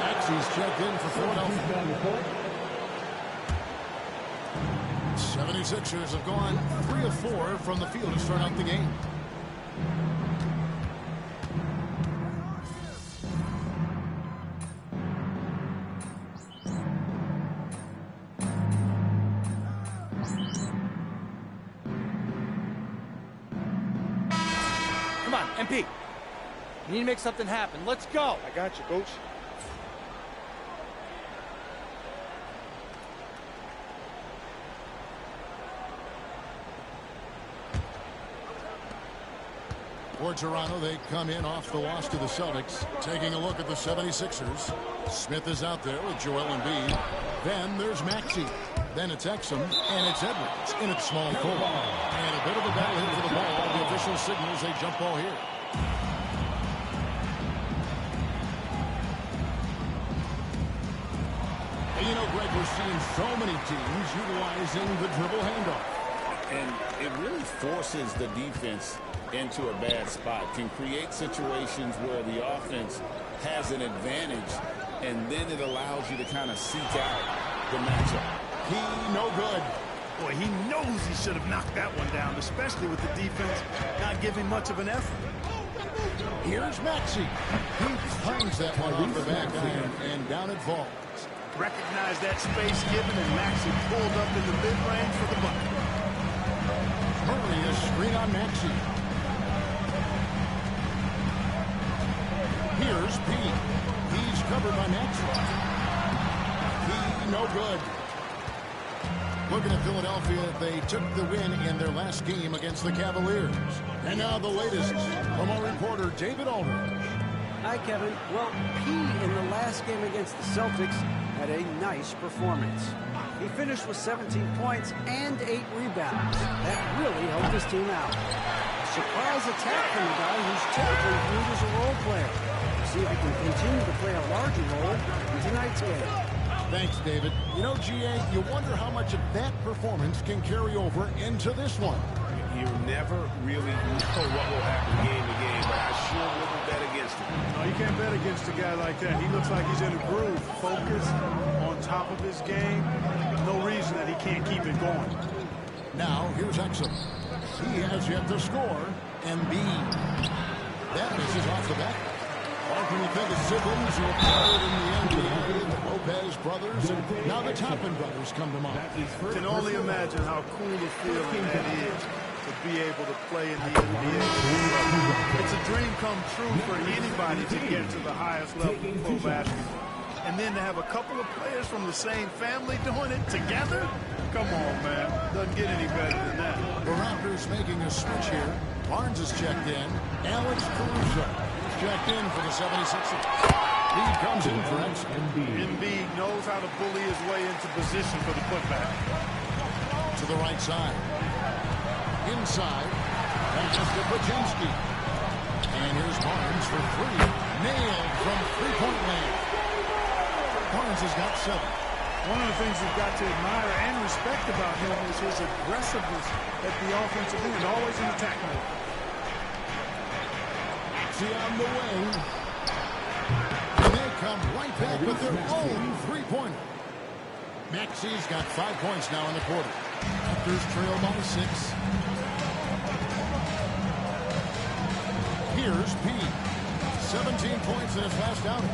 Maxey's checked in for Philadelphia. 76ers have gone 3 of 4 from the field to start out the game. Come on, MP. You need to make something happen. Let's go. I got you, Coach. For Toronto, they come in off the loss to the Celtics. Taking a look at the 76ers. Smith is out there with Joel Embiid. Then there's Maxey. Then it's Exum, and it's Edwards in its small forward. And a bit of a battle hit for the ball. The official signals a jump ball here. And you know, Greg, we're seeing so many teams utilizing the dribble handoff. And it really forces the defense into a bad spot, can create situations where the offense has an advantage, and then it allows you to kind of seek out the matchup. He no good. Boy, he knows he should have knocked that one down, especially with the defense not giving much of an effort. Here's Maxey. He finds that one off the back iron, and down it falls. Recognize that space given, and Maxey pulled up in the mid-range for the bucket. Murray is screen on Maxey. Here's P. He's covered by Maxey. P no good. Looking at Philadelphia, they took the win in their last game against the Cavaliers. And now the latest from our reporter, David Aldridge. Hi, Kevin. Well, P in the last game against the Celtics had a nice performance. He finished with 17 points and 8 rebounds. That really helped his team out. A surprise attack from a guy who's typically viewed as a role player. See if he can continue to play a larger role in tonight's game. Thanks, David. You know, GA, you wonder how much of that performance can carry over into this one. You never really know what will happen game to game, but I sure wouldn't bet against him. No, you can't bet against a guy like that. He looks like he's in a groove, focused, on top of his game. No reason that he can't keep it going. Now, here's Exum. He has yet to score. Embiid. That misses off the back. How can you think of siblings who played in the NBA, the Lopez brothers, and now the Toppin brothers come to mind? Can only imagine how cool a feeling that is to be able to play in the NBA. It's a dream come true for anybody to get to the highest level of pro basketball. And then to have a couple of players from the same family doing it together? Come on, man. Doesn't get any better than that. The Raptors making a switch here. Barnes is checked in. Alex Caruso checked in for the 76ers. Lead comes in for Embiid knows how to bully his way into position for the putback. To the right side. Inside. Pass to Baczynski. And here's Barnes for 3. Nailed from three-point land. Barnes has got 7. One of the things you've got to admire and respect about him is his aggressiveness at the offensive end, always in attack mode. Maxey on the wing. And they come right back with their own three-pointer. Maxey's got 5 points now in the quarter. Raptors trail by 6. Here's P. 17 points in his last outing.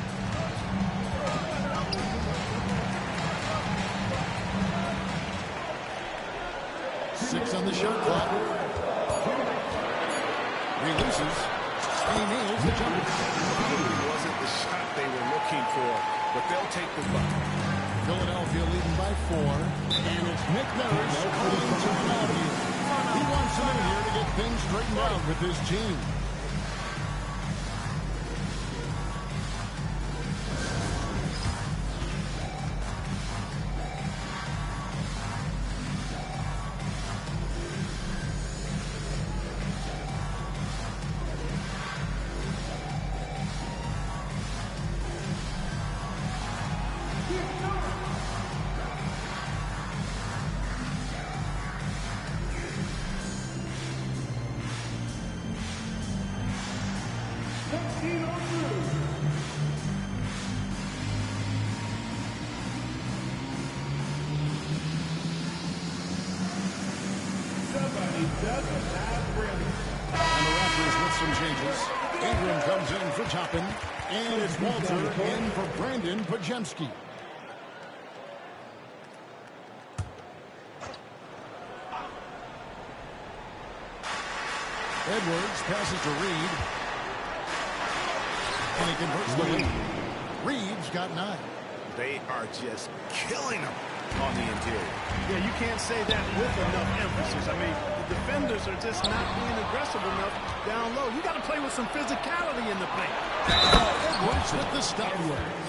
Six on the shot clock. Releases. He nails the jumper. It wasn't the shot they were looking for, but they'll take the buck. Philadelphia leading by 4. And it's Nick Nurse calling timeout here. He wants him in here to get things straightened out with his team. And the Raptors with some changes. Ingram comes in for Toppin. And it's Walter in for Brandon Pajemski. Edwards passes to Reed. And he converts the lead. Reed's got 9. They are just killing them on the interior. Yeah, you can't say that with enough emphasis. I mean, the defenders are just not being aggressive enough down low. You got to play with some physicality in the paint. Edwards with the stop.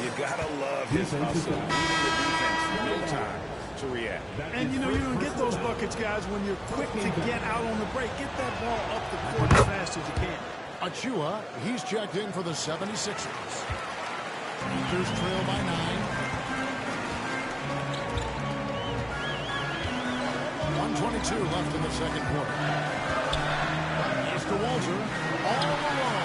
You got to love his hustle, leading the defense in no time to react. And, you know, you don't get those buckets, guys, when you're quick to get out on the break. Get that ball up the court as fast as you can. Achua, he's checked in for the 76ers. Raptors trail by 9. 1:22 left in the second quarter. Here's to Walter, all alone.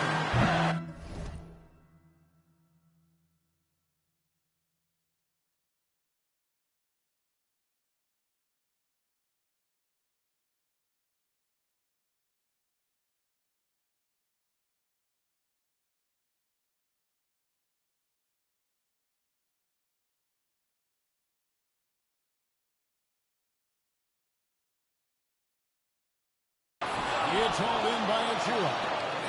It's hauled in by Achua.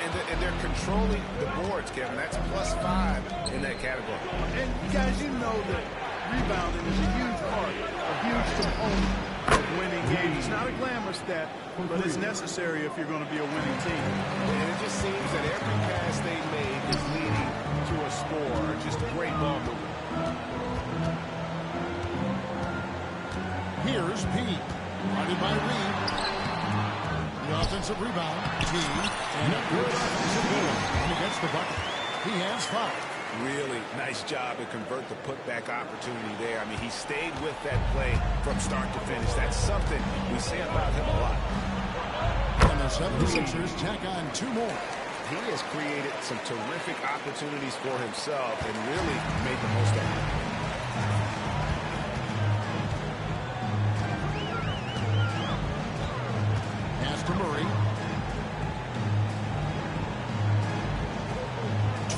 And they're controlling the boards, Kevin. That's +5 in that category. And, guys, you know that rebounding is a huge part, a huge component of winning games. It's not a glamour stat, but it's necessary if you're going to be a winning team. And it just seems that every pass they made is leading to a score. Just a great ball movement. Here's P. Guarded by Reed. The offensive rebound. P. And a good offensive board. And he gets the bucket. He has 5. Really nice job to convert the putback opportunity there. I mean, he stayed with that play from start to finish. That's something we say about him a lot. And the 76ers tack on 2 more. He has created some terrific opportunities for himself and really made the most of it. To Murray.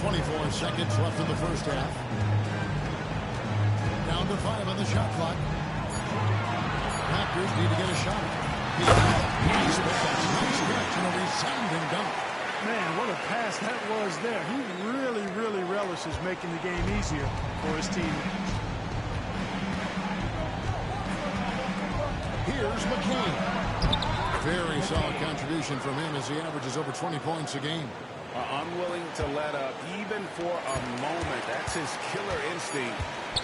24 seconds left in the first half. Down to 5 on the shot clock. Raptors need to get a shot. Nice pass, nice catch, and a resounding dunk. Man, what a pass that was there. He really relishes making the game easier for his teammates. Here's McCain. Very solid contribution from him as he averages over 20 points a game. Unwilling to let up even for a moment. That's his killer instinct,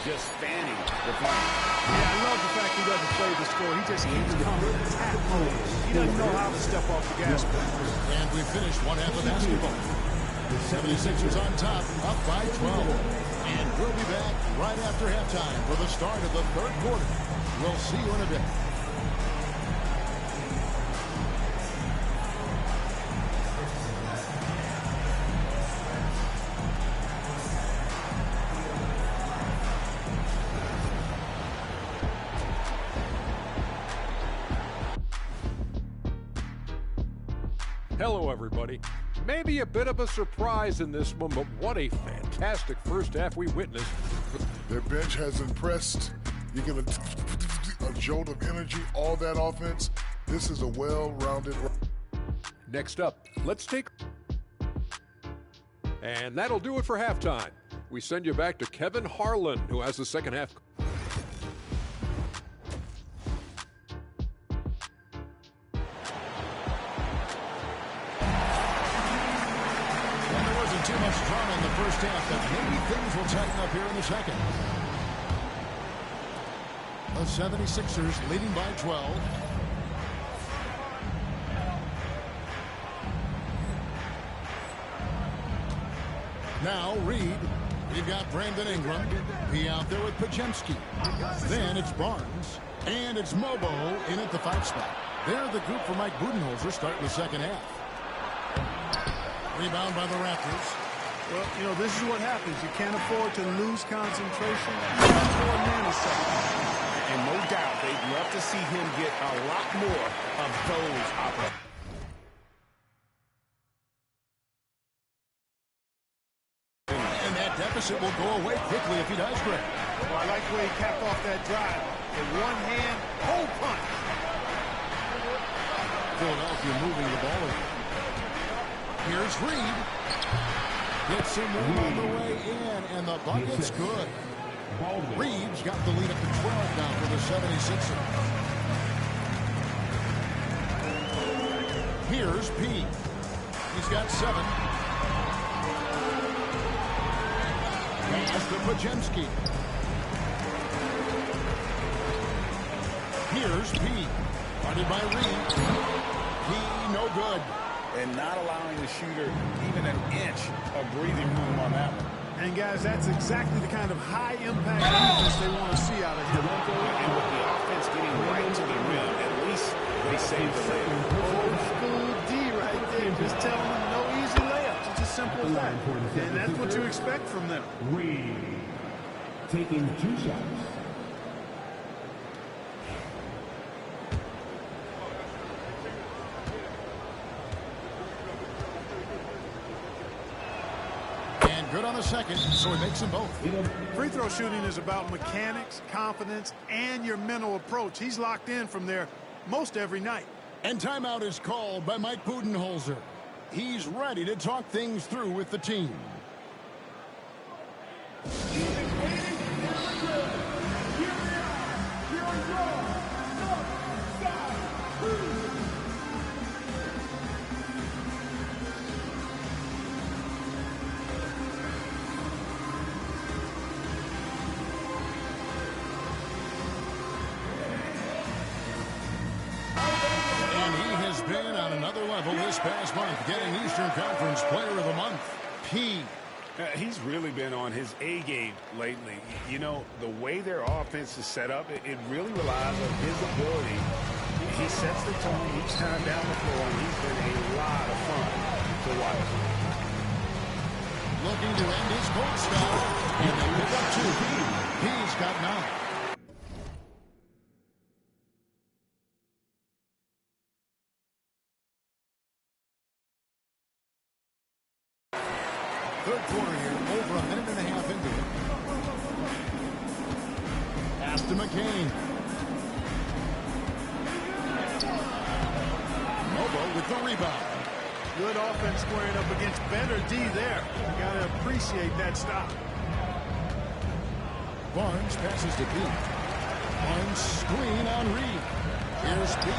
just fanning the flame. Yeah, I love the fact he doesn't play the score. He just keeps coming at home. He doesn't know how to step off the gas pedal. And we finished one half of basketball. The 76ers on top, up by 12. And we'll be back right after halftime for the start of the third quarter. We'll see you in a bit. Hello, everybody. Maybe a bit of a surprise in this one, but what a fantastic first half we witnessed. Their bench has impressed. You get a jolt of energy, all that offense. This is a well-rounded. Next up, let's take... And that'll do it for halftime. We send you back to Kevin Harlan, who has the second half. Too much drama in the first half. Maybe things will tighten up here in the second. The 76ers leading by 12. Now Reed. We've got Brandon Ingram. He out there with Pajemski. Then it's Barnes. And it's Mobo in at the 5 spot. They're the group for Mike Budenholzer starting the second half. Rebound by the Raptors. Well, you know, this is what happens. You can't afford to lose concentration even for a nanosecond. And no doubt, they'd love to see him get a lot more of those opportunities. And that deficit will go away quickly if he does, Greg. Well, I like the way he capped off that drive. In one hand, hole punch. Philadelphia moving the ball over. Here's Reed. Gets him on the way in, and the bucket's good. Reed's got the lead up to 12 now for the 76ers. Here's P. He's got 7. Pass to Pajemski. Here's P. Guarded by Reed. P, no good. And not allowing the shooter even an inch of breathing room on that one. And, guys, that's exactly the kind of high-impact defense they want to see out of him. And with the offense getting right to the rim, at least they save the layup. Old school D right there. Just telling them no easy layups. It's a simple fact. And that's what you expect from them. Reed taking 2 shots. Good on the second, so he makes them both. Free throw shooting is about mechanics, confidence, and your mental approach. He's locked in from there most every night. And timeout is called by Mike Budenholzer. He's ready to talk things through with the team. Been on another level this past month, getting Eastern Conference Player of the Month. P. He's really been on his A game lately. You know, the way their offense is set up, it really relies on his ability. He sets the tone each time down the floor, and he's been a lot of fun to watch. Looking to end his cold spell, and they pick up 2. He's got 9. Third quarter here, over a minute and a half into it. Pass to McCain. Mobo with the rebound. Good offense squaring up against better D there. You got to appreciate that stop. Barnes passes to P. Barnes screen on Reed. Here's P.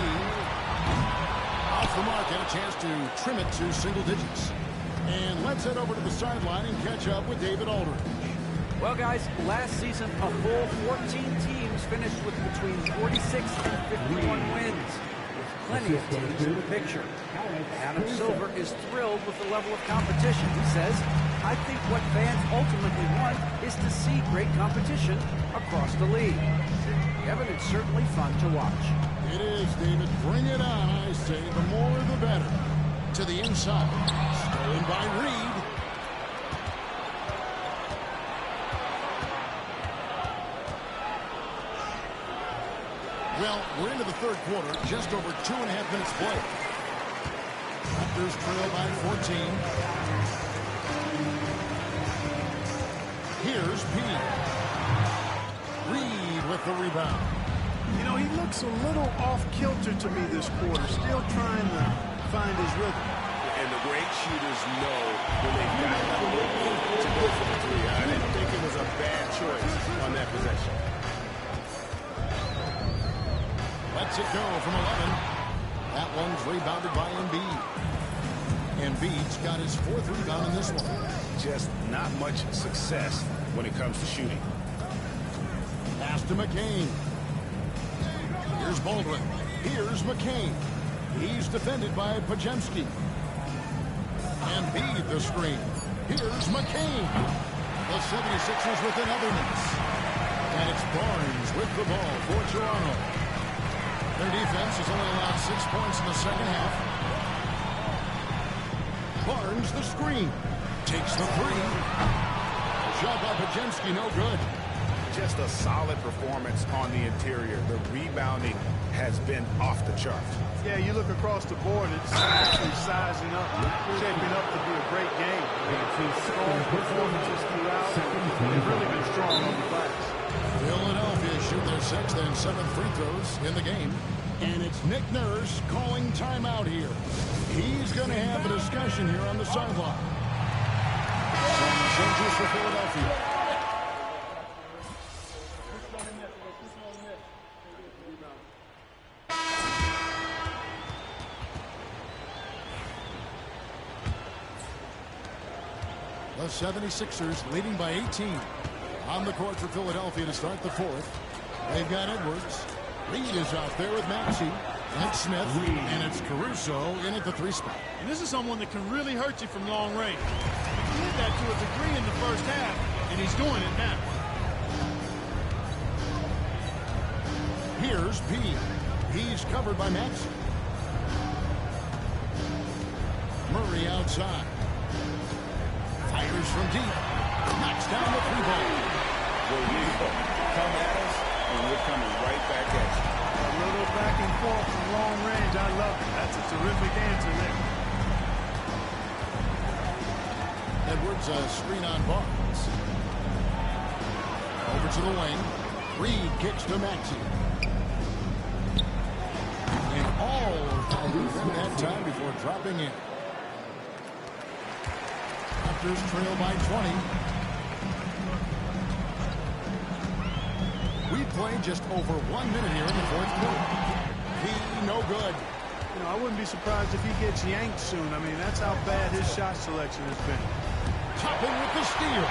Off the mark, and a chance to trim it to single digits. And let's head over to the sideline and catch up with David Aldridge. Well, guys, last season, a full 14 teams finished with between 46 and 51 wins, with plenty of teams in the picture. Adam Silver is thrilled with the level of competition. He says, I think what fans ultimately want is to see great competition across the league. Kevin, it's certainly fun to watch. It is, David. Bring it on, I say. The more, the better. To the inside. Stolen by Reed. Well, we're into the third quarter. Just over 2.5 minutes played. Raptors trail by 14. Here's P. Reed with the rebound. You know, he looks a little off-kilter to me this quarter. Still trying to find his rhythm. And the great shooters know when they've got enough opening to go for the three. I didn't think it was a bad choice on that possession. Lets it go from 11. That one's rebounded by Embiid. Embiid's got his 4th rebound in this one. Just not much success when it comes to shooting. Pass to McCain. Here's Baldwin. Here's McCain. He's defended by Podziemski. Embiid the screen. Here's McCain. The 76ers with another miss. And it's Barnes with the ball for Toronto. Their defense has only allowed 6 points in the second half. Barnes the screen. Takes the three. Shot by Podziemski, no good. Just a solid performance on the interior. The rebounding has been off the chart. Yeah, you look across the board, it's actually sizing up, shaping up to be a great game. Strong performances throughout. They've really been strong on the glass. Philadelphia shoot their 6th and 7th free throws in the game. And it's Nick Nurse calling timeout here. He's going to have a discussion here on the sideline. Some changes for Philadelphia. The 76ers leading by 18. On the court for Philadelphia to start the 4th. They've got Edwards. Reed is out there with Maxey. That's Smith. And it's Caruso in at the 3 spot. And this is someone that can really hurt you from long range. He did that to a degree in the first half, and he's doing it now. Here's P. He's covered by Maxey. Murray outside. Fires from deep. Knocks down the 3 ball. Well, we come at us, and we're coming right back at you. A little back and forth from long range. I love it. That's a terrific answer there. Edwards, a screen on Barnes. Over to the wing. Reed kicks to Maxey. And all of that time before dropping in. Raptors trail by 20. We play just over 1 minute here in the 4th quarter. He no good. You know, I wouldn't be surprised if he gets yanked soon. I mean, that's how bad his shot selection has been. Topping with the steal.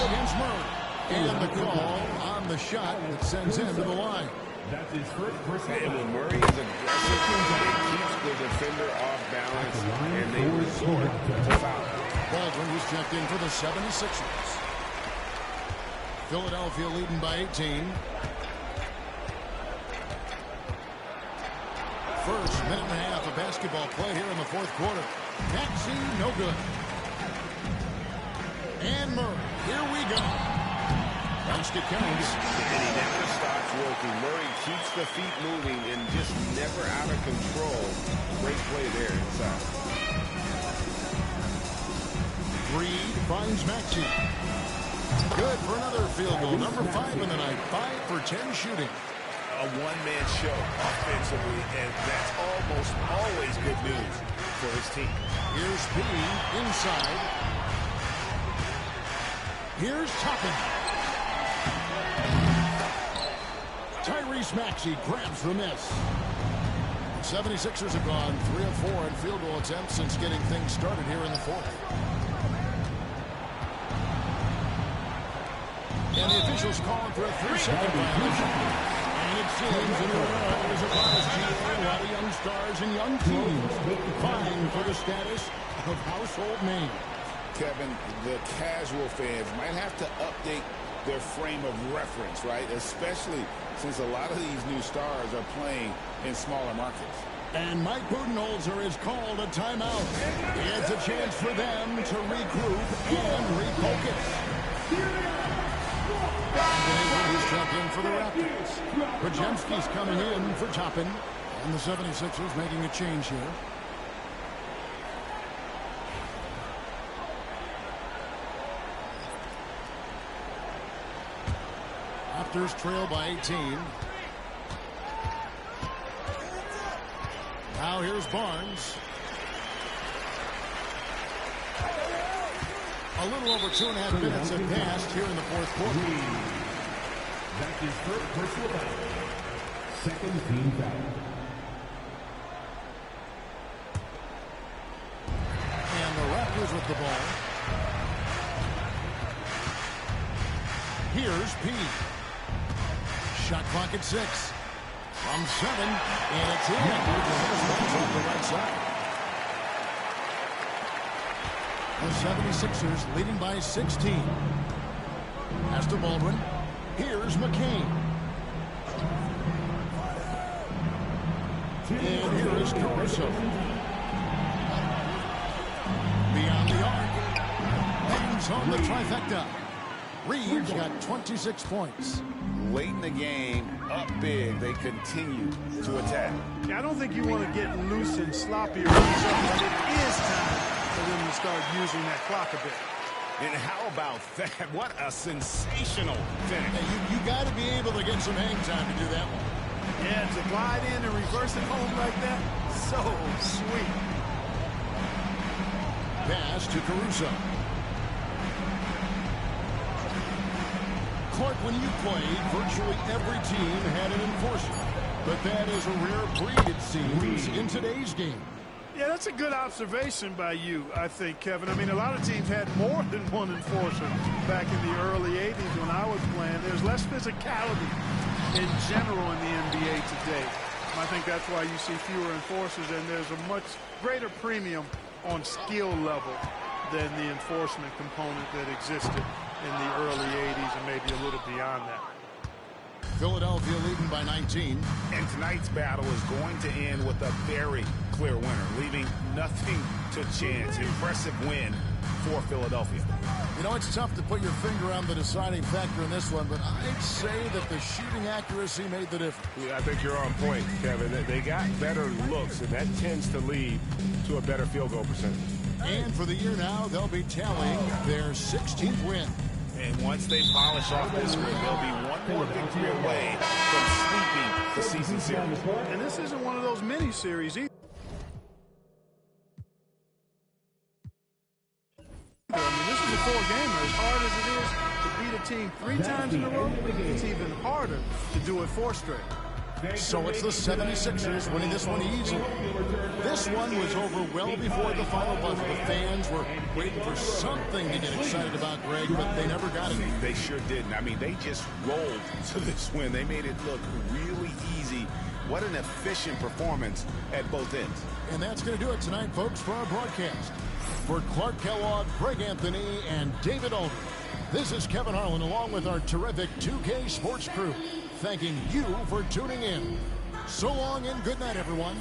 Against Murray. And the call on the shot that sends him to the line. That's his first personal. And when Murray is aggressive, it keeps the defender off balance, and they resort to foul. Baldwin was checked in for the 76ers. Philadelphia leading by 18. First minute and a half of basketball play here in the 4th quarter. Maxey, no good. And Murray, here we go. Basket counts. And he never stops working. Murray keeps the feet moving and just never out of control. Great play there inside. Reed finds Maxey. Good for another field goal. Number 5 in the night. 5 for 10 shooting. A one-man show offensively, and that's almost always good news for his team. Here's P inside. Here's Toppin. Tyrese Maxey grabs the miss. 76ers have gone 3 of 4 in field goal attempts since getting things started here in the 4th. And the officials calling for a 3-second violation. And it seems in the world is a bias GA. A lot of young stars and young teams vying for the status of household name. Kevin, the casual fans might have to update their frame of reference, right? Especially since a lot of these new stars are playing in smaller markets. And Mike Budenholzer has called a timeout. It's a chance for them to regroup and refocus. He's checked in for the Raptors. Podziemski's coming in for Toppin. And the 76ers making a change here. Raptors trail by 18. Now here's Barnes. A little over 2.5 minutes have passed here in the fourth quarter. That is first personal foul. Second team foul. And the Raptors with the ball. Here's P. Shot clock at 6. From 7, and it's in. Off the right side. The 76ers leading by 16. Pass to Baldwin. Here's McCain. And here is Caruso. Beyond the arc. Bangs on the trifecta. Reeves got 26 points. Late in the game, up big, they continue to attack. Yeah, I don't think you want to get loose and sloppy or something, but it is time for them to start using that clock a bit. And how about that? What a sensational finish. Hey, you got to be able to get some hang time to do that one. Yeah, to glide in and reverse it home like that, so sweet. Pass to Caruso. Clark, when you played, virtually every team had an enforcer. But that is a rare breed, it seems, in today's game. Yeah, that's a good observation by you, I think, Kevin. I mean, a lot of teams had more than one enforcer back in the early 80s when I was playing. There's less physicality in general in the NBA today. I think that's why you see fewer enforcers, and there's a much greater premium on skill level than the enforcement component that existed in the early 80s and maybe a little beyond that. Philadelphia leading by 19. And tonight's battle is going to end with a very clear winner, leaving nothing to chance. Impressive win for Philadelphia. You know, it's tough to put your finger on the deciding factor in this one, but I'd say that the shooting accuracy made the difference. Yeah, I think you're on point, Kevin. They got better looks, and that tends to lead to a better field goal percentage. And for the year now, they'll be tallying their 16th win. And once they polish off this win, they'll be one more victory away from sweeping the season series. And this isn't one of those mini-series either. I mean, this is a four-gamer. As hard as it is to beat a team 3 times in a row, it's even harder to do it 4 straight. So it's the 76ers winning this one easily. This one was over well before the final buzzer. The fans were waiting for something to get excited about, Greg, but they never got it. They sure didn't. I mean, they just rolled to this win. They made it look really easy. What an efficient performance at both ends. And that's going to do it tonight, folks, for our broadcast. For Clark Kellogg, Greg Anthony, and David Aldridge, this is Kevin Harlan along with our terrific 2K Sports crew, thanking you for tuning in. So long and good night, everyone.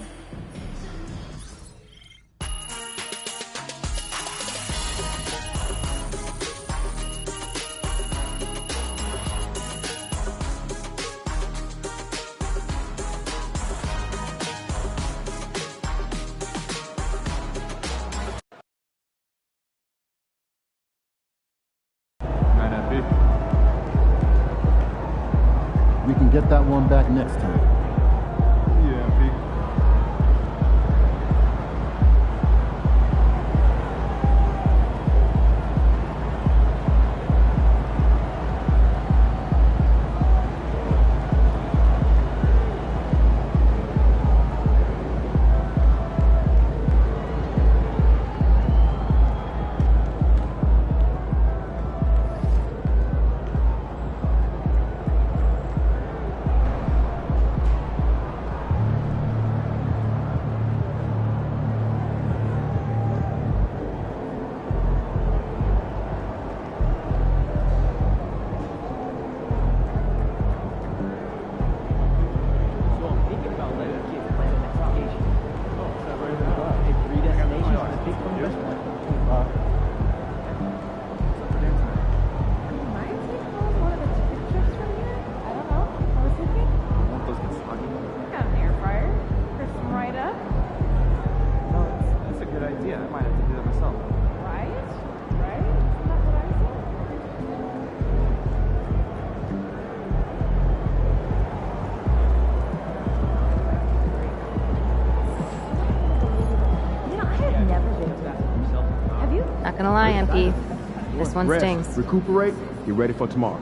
We can get that one back next time. Yeah, Pete. gonna lie, MP. This one Rest, stings. recuperate, get ready for tomorrow.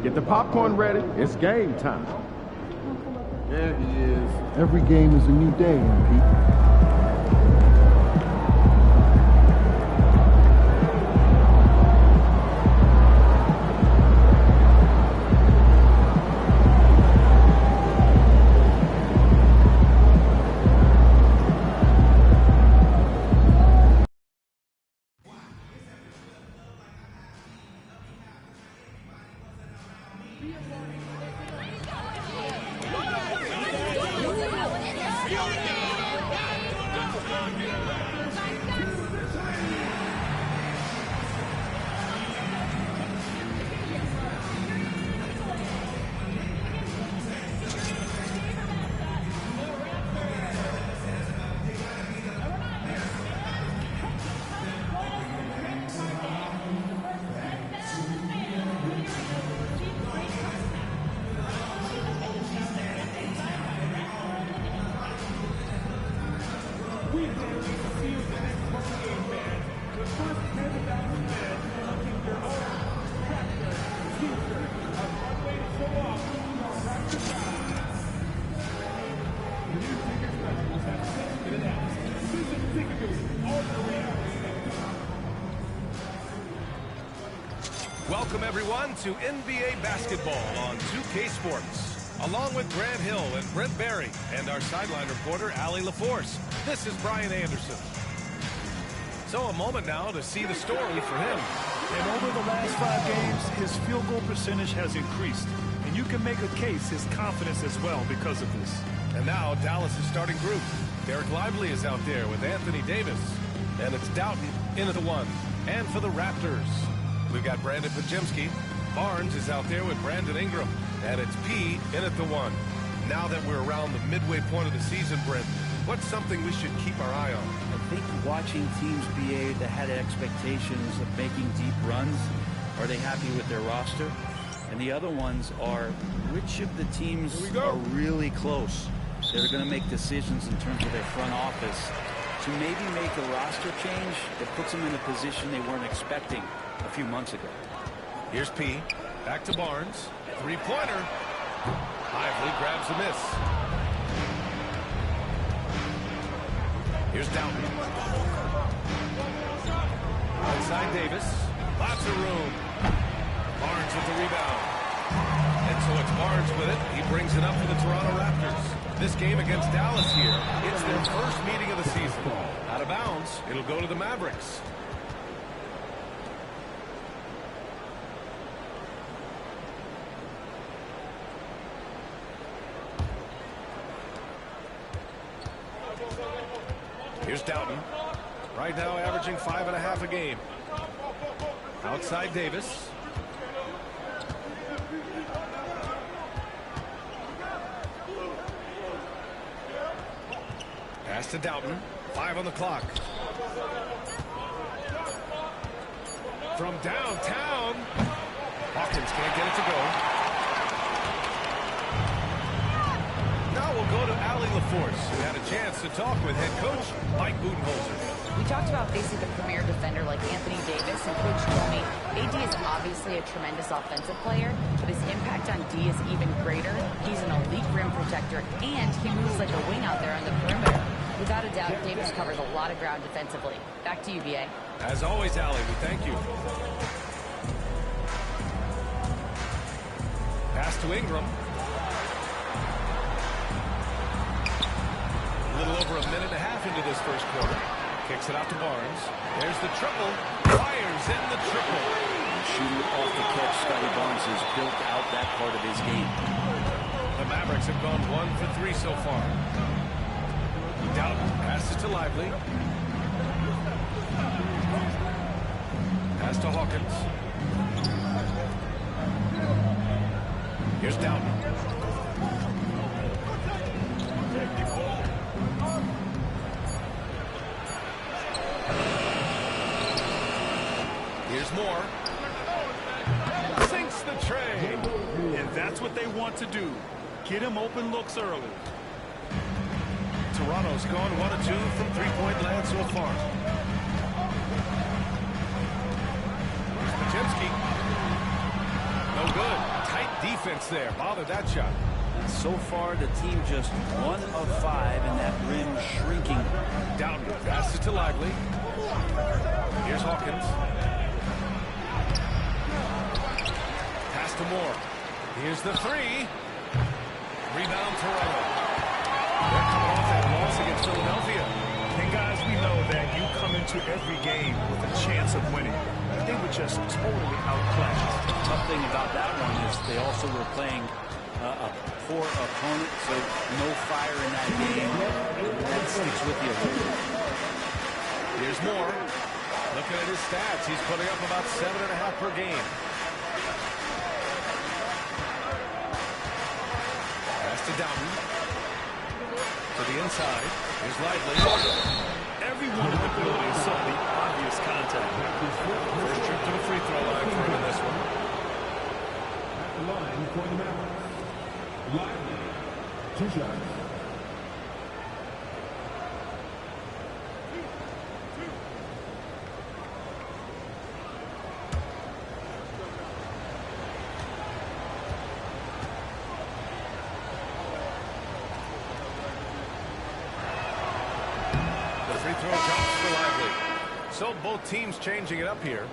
Get the popcorn ready. It's game time. There he is. Every game is a new day, MP. Welcome, everyone, to NBA basketball on 2K Sports. Along with Grant Hill and Brent Barry and our sideline reporter, Allie LaForce, this is Brian Anderson. So a moment now to see the story for him. And over the last 5 games, his field goal percentage has increased. And you can make a case his confidence as well because of this. And now Dallas' starting group. Derek Lively is out there with Anthony Davis. And it's Doughton in at the 1. And for the Raptors, we've got Brandon Pajemski. Barnes is out there with Brandon Ingram. And it's P in at the 1. Now that we're around the midway point of the season, Brent, what's something we should keep our eye on? I think watching teams that had expectations of making deep runs, are they happy with their roster? And the other ones are, which of the teams are really close? They're going to make decisions in terms of their front office to maybe make a roster change that puts them in a position they weren't expecting a few months ago. Here's P. Back to Barnes. Three-pointer. Lively grabs the miss. Here's Doughton. Outside Davis. Lots of room. Barnes with the rebound. And so it's Barnes with it. He brings it up for the Toronto Raptors. This game against Dallas here, it's their first meeting of the season. Out of bounds, it'll go to the Mavericks. Here's Doughton. Right now averaging 5.5 a game. Outside Davis. Pass to Doughton. 5 on the clock. From downtown. Hawkins can't get it to go. Now we'll go to Allie LaForce, who had a chance to talk with head coach Mike Budenholzer. We talked about facing the premier defender like Anthony Davis, and Coach told me AD is obviously a tremendous offensive player, but his impact on D is even greater. He's an elite rim protector, and he moves like a wing out there on the perimeter. Without a doubt, Davis covers a lot of ground defensively. Back to you, B.A. As always, Allie, we thank you. Pass to Ingram. A little over a minute and a half into this first quarter. Kicks it out to Barnes. There's the triple. Fires in the triple. Shooting off the catch, Scotty Barnes has built out that part of his game. The Mavericks have gone 1 for 3 so far. Doughton passes to Lively. Pass to Hawkins. Here's Doughton. Here's Moore. sinks the tray. And that's what they want to do. Get him open looks early. Toronto's gone 1 of 2 from three-point land so far. Here's Pajemski. No good. Tight defense there. Bothered that shot. And so far, the team just 1 of 5, and that rim shrinking. Down. Passes to Lively. Here's Hawkins. Pass to Moore. Here's the 3. Rebound Toronto. They're coming off that loss against Philadelphia. And guys, we know that you come into every game with a chance of winning. They were just totally outclassed. Tough thing about that one is they also were playing a poor opponent, so no fire in that game. That sticks with you. Here's Moore. Looking at his stats, he's putting up about 7.5 per game. Pass to Downton. To the inside. Here's Lively. Everyone in the building saw the obvious contact. First trip to the free throw line for him in this one. Line for the Mavericks. Lively. 2 shots. Free throw drops for Lively. So both teams changing it up here.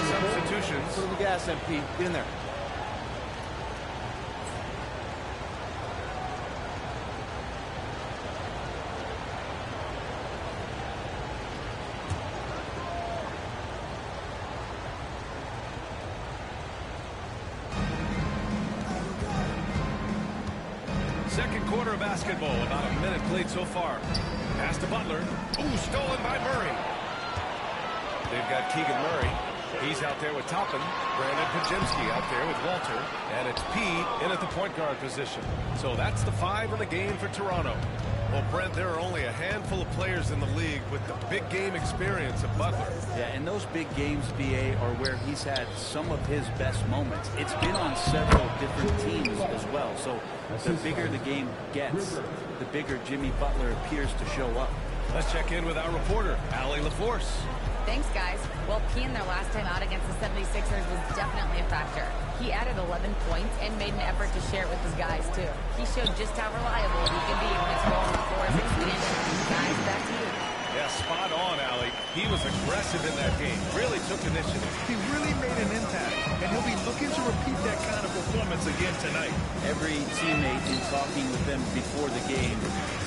Substitutions. Put on the gas, MP. Get in there. Second quarter of basketball. About a minute played so far. Pass to Butler. Ooh, stolen by Murray. They've got Keegan Murray. He's out there with Toppin. Brandon Pajemski out there with Walter. And it's Pete in at the point guard position. So that's the 5 in the game for Toronto. Well, Brent, there are only a handful of players in the league with the big game experience of Butler. Yeah, and those big games, BA, are where he's had some of his best moments. It's been on several different teams as well. So the bigger the game gets, the bigger Jimmy Butler appears to show up. Let's check in with our reporter, Allie LaForce. Thanks, guys. Well, P in their last time out against the 76ers was definitely a factor. He added 11 points and made an effort to share it with his guys, too. He showed just how reliable he can be when his role on the floor is expanded. Guys, back to you. Yeah, spot on, Allie. He was aggressive in that game. Really took initiative. He really made an impact, and he'll be looking to repeat that kind of performance again tonight. Every teammate in talking with them before the game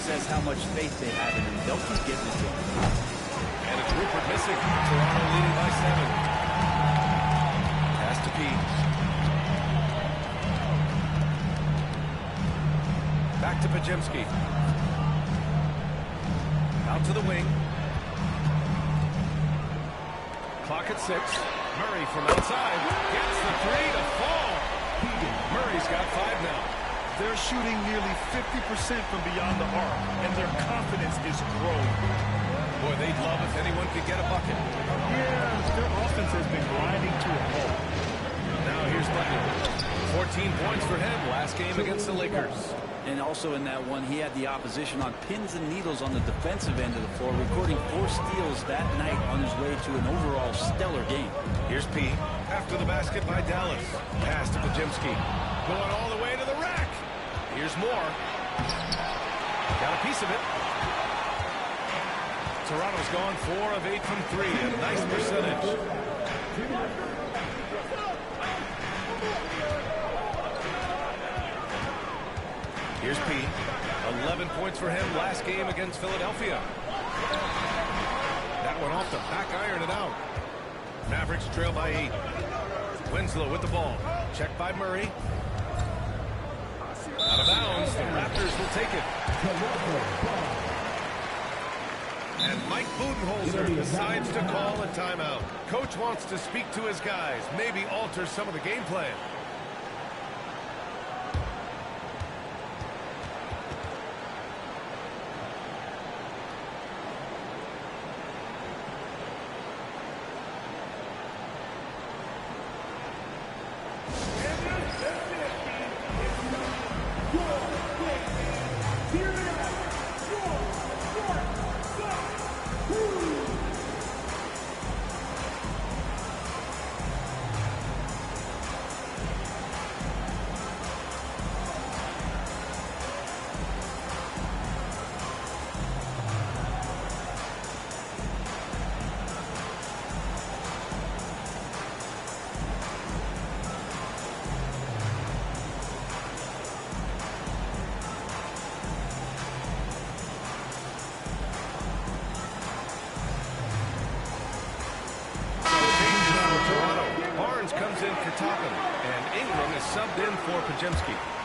says how much faith they have in him. They'll keep getting it to him. And it's Rupert missing. Toronto leading by 7. Pass to Pete. Back to Pajemski. Out to the wing. Clock at 6. Murray from outside. Gets the 3 to fall. Murray's got 5 now. They're shooting nearly 50% from beyond the arc, and their confidence is growing. Boy, they'd love if anyone could get a bucket. Yeah, their offense has been grinding to a halt. Now here's Butler. 14 points for him last game against the Lakers. And also in that one, he had the opposition on pins and needles on the defensive end of the floor, recording 4 steals that night on his way to an overall stellar game. Here's P. After the basket by Dallas. Pass to Pajemski. Going all the way to the rack. Here's Moore. Got a piece of it. Toronto's gone 4 of 8 from 3. A nice percentage. Here's P. 11 points for him last game against Philadelphia. That one off the back iron and out. Mavericks trail by 8. Winslow with the ball. Checked by Murray. Out of bounds, the Raptors will take it. And Mike Budenholzer decides to call a timeout. Coach wants to speak to his guys, maybe alter some of the game plan.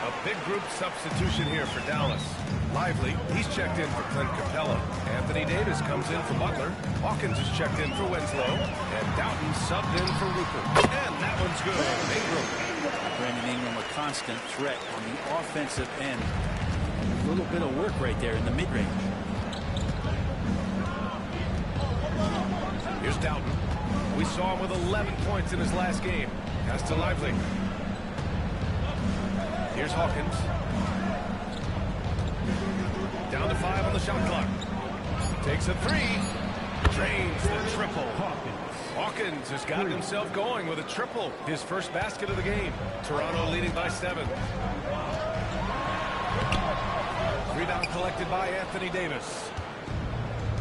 A big group substitution here for Dallas. Lively, he's checked in for Clint Capella. Anthony Davis comes in for Butler. Hawkins is checked in for Winslow. And Doughton subbed in for Rupert. And that one's good. Ingram. Brandon Ingram, a constant threat on the offensive end. A little bit of work right there in the mid-range. Here's Doughton. We saw him with 11 points in his last game. Pass to Lively. Here's Hawkins. Down to 5 on the shot clock. Takes a 3. Drains the triple. Hawkins has gotten himself going with a triple. His first basket of the game. Toronto leading by 7. Rebound collected by Anthony Davis.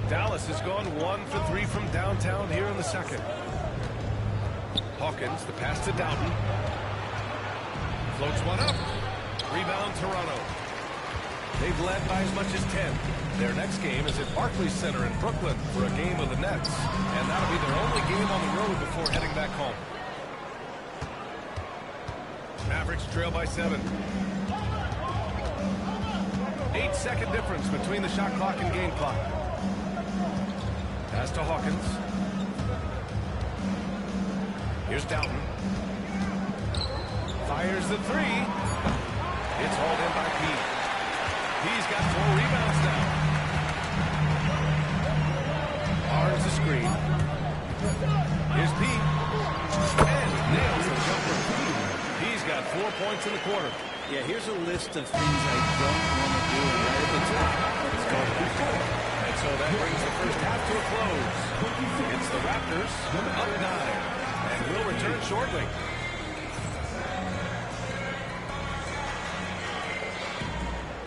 Dallas has gone 1 for 3 from downtown here in the second. Hawkins, the pass to Doughton. Floats one up. Rebound Toronto. They've led by as much as 10. Their next game is at Barclays Center in Brooklyn for a game of the Nets. And that'll be their only game on the road before heading back home. Mavericks trail by 7. 8-second difference between the shot clock and game clock. Pass to Hawkins. Here's Doughton. Fires the 3. It's hauled in by Pete. He's got 4 rebounds now. Barnes the screen. Here's Pete. And nails the jumper. He's got 4 points in the quarter. Yeah, here's a list of things I don't want to do, and right at the top, it's called control. And so that brings the first half to a close. It's the Raptors up 9. And we'll return shortly.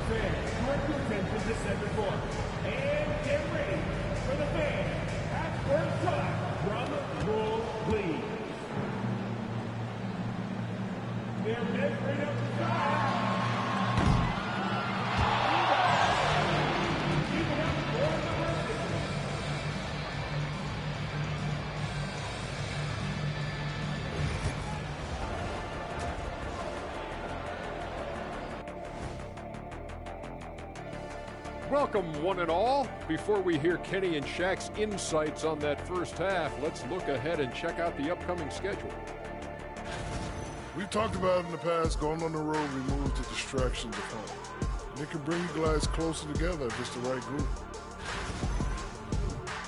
Fans, direct your attention to center court. And get ready for the fans at first time from World League. They're measuring up the side. Welcome, one and all. Before we hear Kenny and Shaq's insights on that first half, let's look ahead and check out the upcoming schedule. We've talked about in the past, going on the road removes the distractions of home. And it can bring you guys closer together if it's the right group.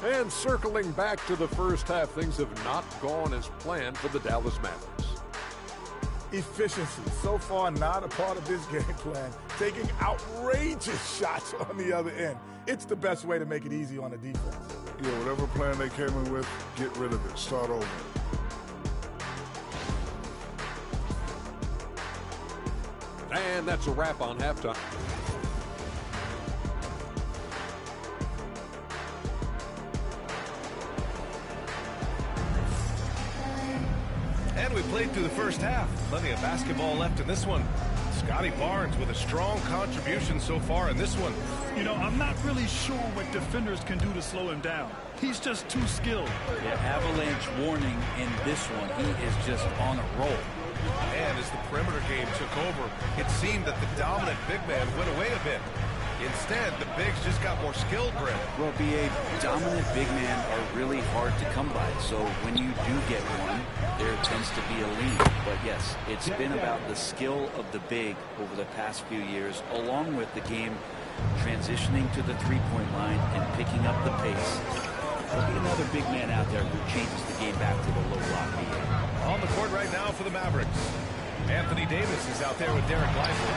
And circling back to the first half, things have not gone as planned for the Dallas Mavericks. Efficiency, so far not a part of this game plan. Taking outrageous shots on the other end. It's the best way to make it easy on the defense. Yeah, whatever plan they came in with, get rid of it. Start over. And that's a wrap on halftime. And we played through the first half. Plenty of basketball left in this one. Scotty Barnes with a strong contribution so far in this one. You know, I'm not really sure what defenders can do to slow him down. He's just too skilled. Yeah, avalanche warning in this one. He is just on a roll. And as the perimeter game took over, it seemed that the dominant big man went away a bit. Instead, the bigs just got more skilled, Brent. Well, B.A., dominant big men are really hard to come by. So when you do get one, there tends to be a lead. But yes, it's been about the skill of the big over the past few years, along with the game transitioning to the three-point line and picking up the pace. There'll be another big man out there who changes the game back to the low block. On the court right now for the Mavericks. Anthony Davis is out there with Derek Lively.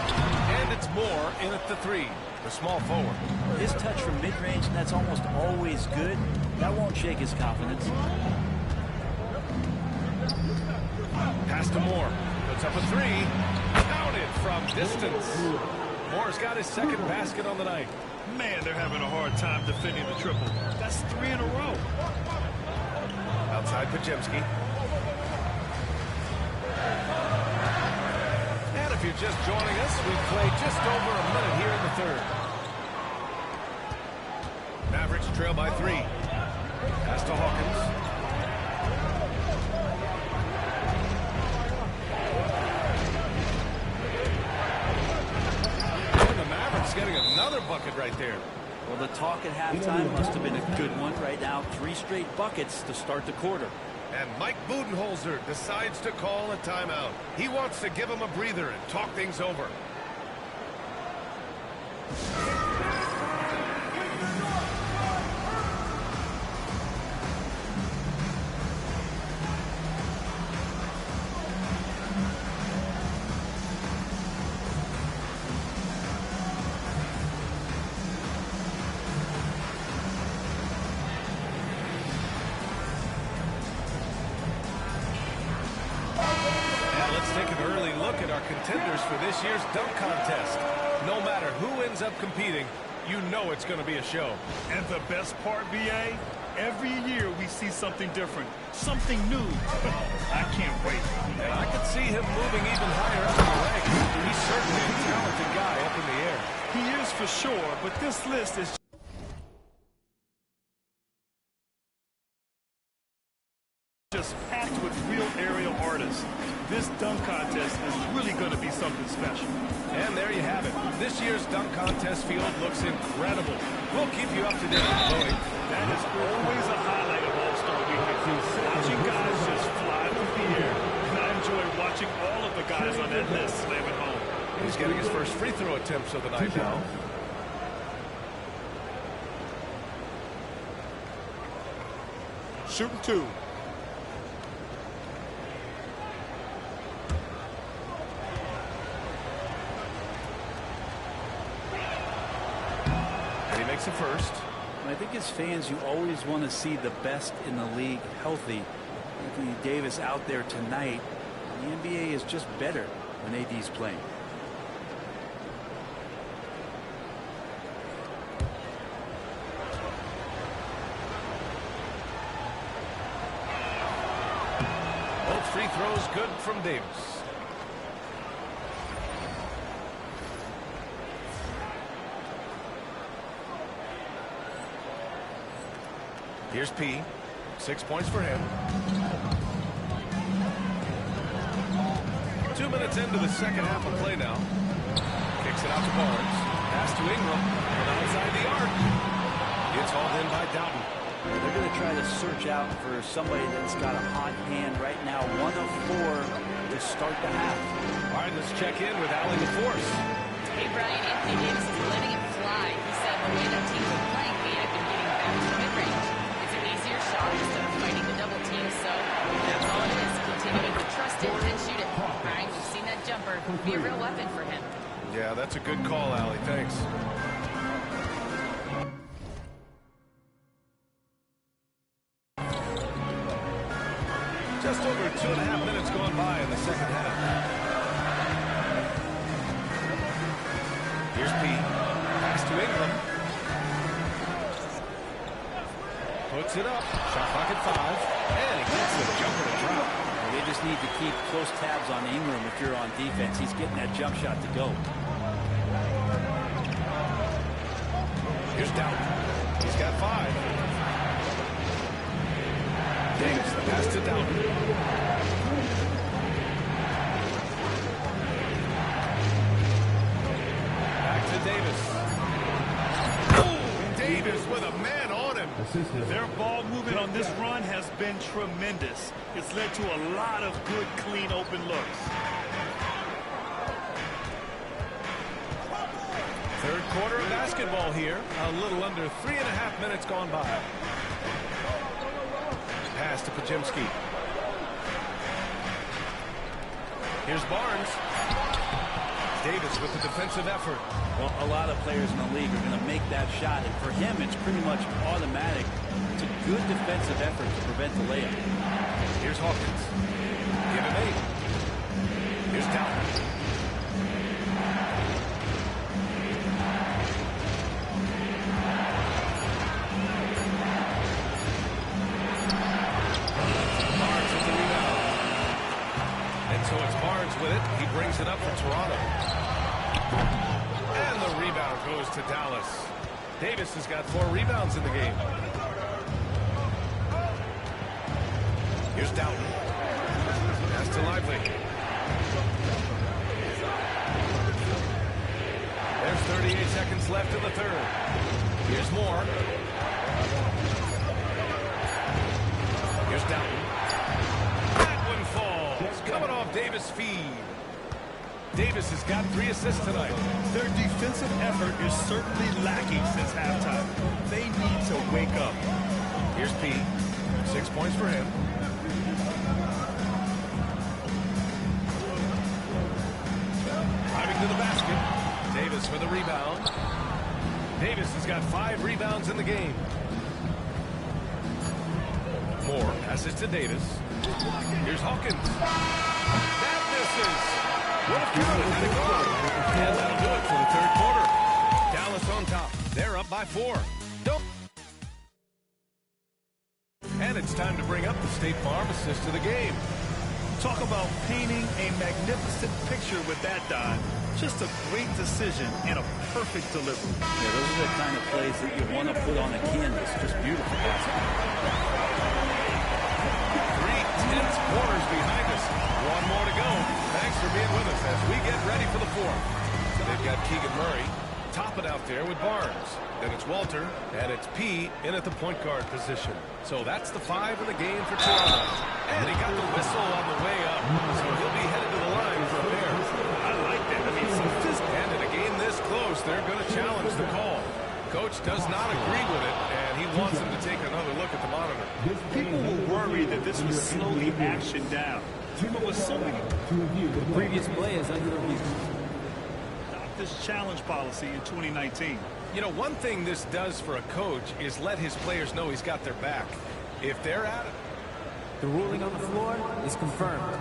And it's Moore in at the three, the small forward. His touch from mid-range, that's almost always good. That won't shake his confidence. Pass to Moore. Puts up a three. Counted from distance. Moore's got his second basket on the night. Man, they're having a hard time defending the triple. That's 3 in a row. Outside Pajemski. And if you're just joining us, we've played just over a minute here in the third. Mavericks trail by 3. Pass to Hawkins. Getting another bucket right there. Well, the talk at halftime must have been a good one. Right now, 3 straight buckets to start the quarter. And Mike Budenholzer decides to call a timeout. He wants to give him a breather and talk things over. Contenders for this year's dunk contest. No matter who ends up competing, you know it's going to be a show. And the best part, B.A., every year we see something different, something new. I can't wait. And I could see him moving even higher up in the ranks. He's certainly a talented guy up in the air. He is for sure, but this list is just packed with real aerial artists. This dunk contest is really going to be something special. And there you have it. This year's dunk contest field looks incredible. We'll keep you up to date with the voting. That is always a highlight of All-Star Weekend. Watching guys just fly through the air. And I enjoy watching all of the guys on that list slam it home. He's getting his first free throw attempts of the night now. Shooting 2. Makes it first. I think as fans, you always want to see the best in the league healthy. Anthony Davis out there tonight. The NBA is just better when AD's playing. Both free throws good from Davis. Here's P. 6 points for him. 2 minutes into the second half of play now. Kicks it out to Barnes. Pass to Ingram. And outside the arc. It's hauled in by Doughton. They're going to try to search out for somebody that's got a hot hand right now. 1 of 4 to start the half. All right, let's check in with Allie LaForce. Hey, Brian, Anthony Davis is letting it fly. He said the way that teams are playing, they have been getting back to mid-range. Shot instead of fighting the double team, so that's all it is. Continuing to trust it and shoot it. Brian, we've seen that jumper be a real weapon for him. Yeah, that's a good call, Allie. Thanks. Just over 2.5 minutes going by in the second half. Here's P. Pass to Ingram. Puts it up. Shot clock at 5. And he gets the jumper to drop. They just need to keep close tabs on Ingram if you're on defense. He's getting that jump shot to go. Here's Doughton. He's got 5. Davis, the pass to Doughton. with a man on him. Their ball movement on this run has been tremendous. It's led to a lot of good, clean, open looks. Third quarter of basketball here. A little under 3.5 minutes gone by. Pass to Pajemski. Here's Barnes. Davis with the defensive effort. Well, a lot of players in the league are going to make that shot, and for him, it's pretty much automatic. It's a good defensive effort to prevent the layup. Here's Hawkins. Give him 8. Here's Dalton. Barnes with the rebound. And so it's Barnes with it. He brings it up for Toronto. And the rebound goes to Dallas. Davis has got 4 rebounds in the game. Here's Dalton. Pass to Lively. There's 38 seconds left in the third. Here's Moore. Here's Dalton. That one falls. Coming off Davis' feed. Davis has got 3 assists tonight. Their defensive effort is certainly lacking since halftime. They need to wake up. Here's P. 6 points for him. Driving to the basket. Davis for the rebound. Davis has got 5 rebounds in the game. Moore passes to Davis. Here's Hawkins. That misses. Would have counted had it gone. And that'll do it for the third quarter. Dallas on top. They're up by 4. Don't. And it's time to bring up the State Farm assist of the game. Talk about painting a magnificent picture with that dive. Just a great decision and a perfect delivery. Yeah, those are the kind of plays that you want to put on a canvas. Just beautiful basketball. 3 tense quarters behind us. 1 more to go. Thanks for being with us as we get ready for the 4th. So they've got Keegan Murray. Top it out there with Barnes. Then it's Walter, and it's P in at the point guard position. So that's the 5 in the game for Toronto. And he got the whistle on the way up, so he'll be headed to the line for a pair. I like that. I mean, and in a game this close, they're going to challenge the call. Coach does not agree with it, and he wants him to take another look at the monitor. People were worried that this would slow the action down. But with so many previous play is under review. This challenge policy in 2019. You know, one thing this does for a coach is let his players know he's got their back. If they're at it. The ruling on the floor is confirmed.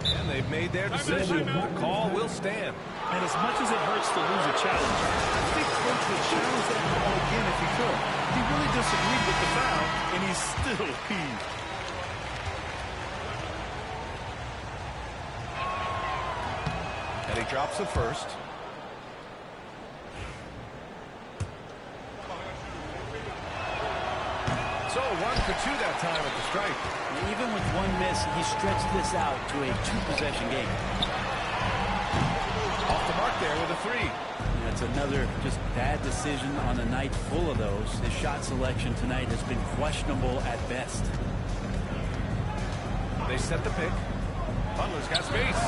And they've made their decision. The call will stand. And as much as it hurts to lose a challenge, I think Coach would challenge that call again if he could. He really disagreed with the foul, and he's still peeved. And he drops the first. So 1 for 2 that time at the stripe. Even with 1 miss, he stretched this out to a 2-possession game. Off the mark there with a 3. That's another just bad decision on a night full of those. His shot selection tonight has been questionable at best. They set the pick. Butler's got space.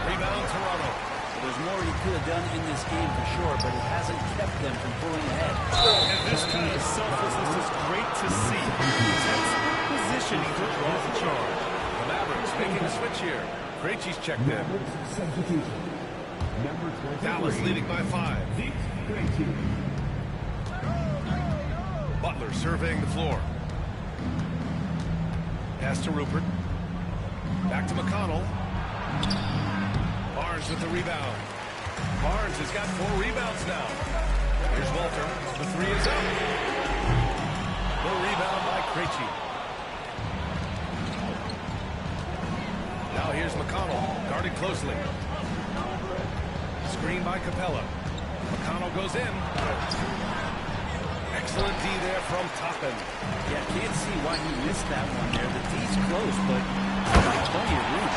Rebound Toronto. There's more he could have done in this game for sure, but it hasn't kept them from pulling ahead. And this kind of selflessness is great to see. Intense positioning to draw the charge. The Mavericks making a switch here. Krejci's checked in. Dallas leading by 5. Butler surveying the floor. Pass to Rupert. Back to McConnell. Barnes with the rebound. Barnes has got 4 rebounds now. Here's Walter. The 3 is up. The rebound by Krejci. Now here's McConnell, guarded closely. Screen by Capella. McConnell goes in. Excellent D there from Toppin. Yeah, can't see why he missed that one there. The D's close, but he's got plenty of room.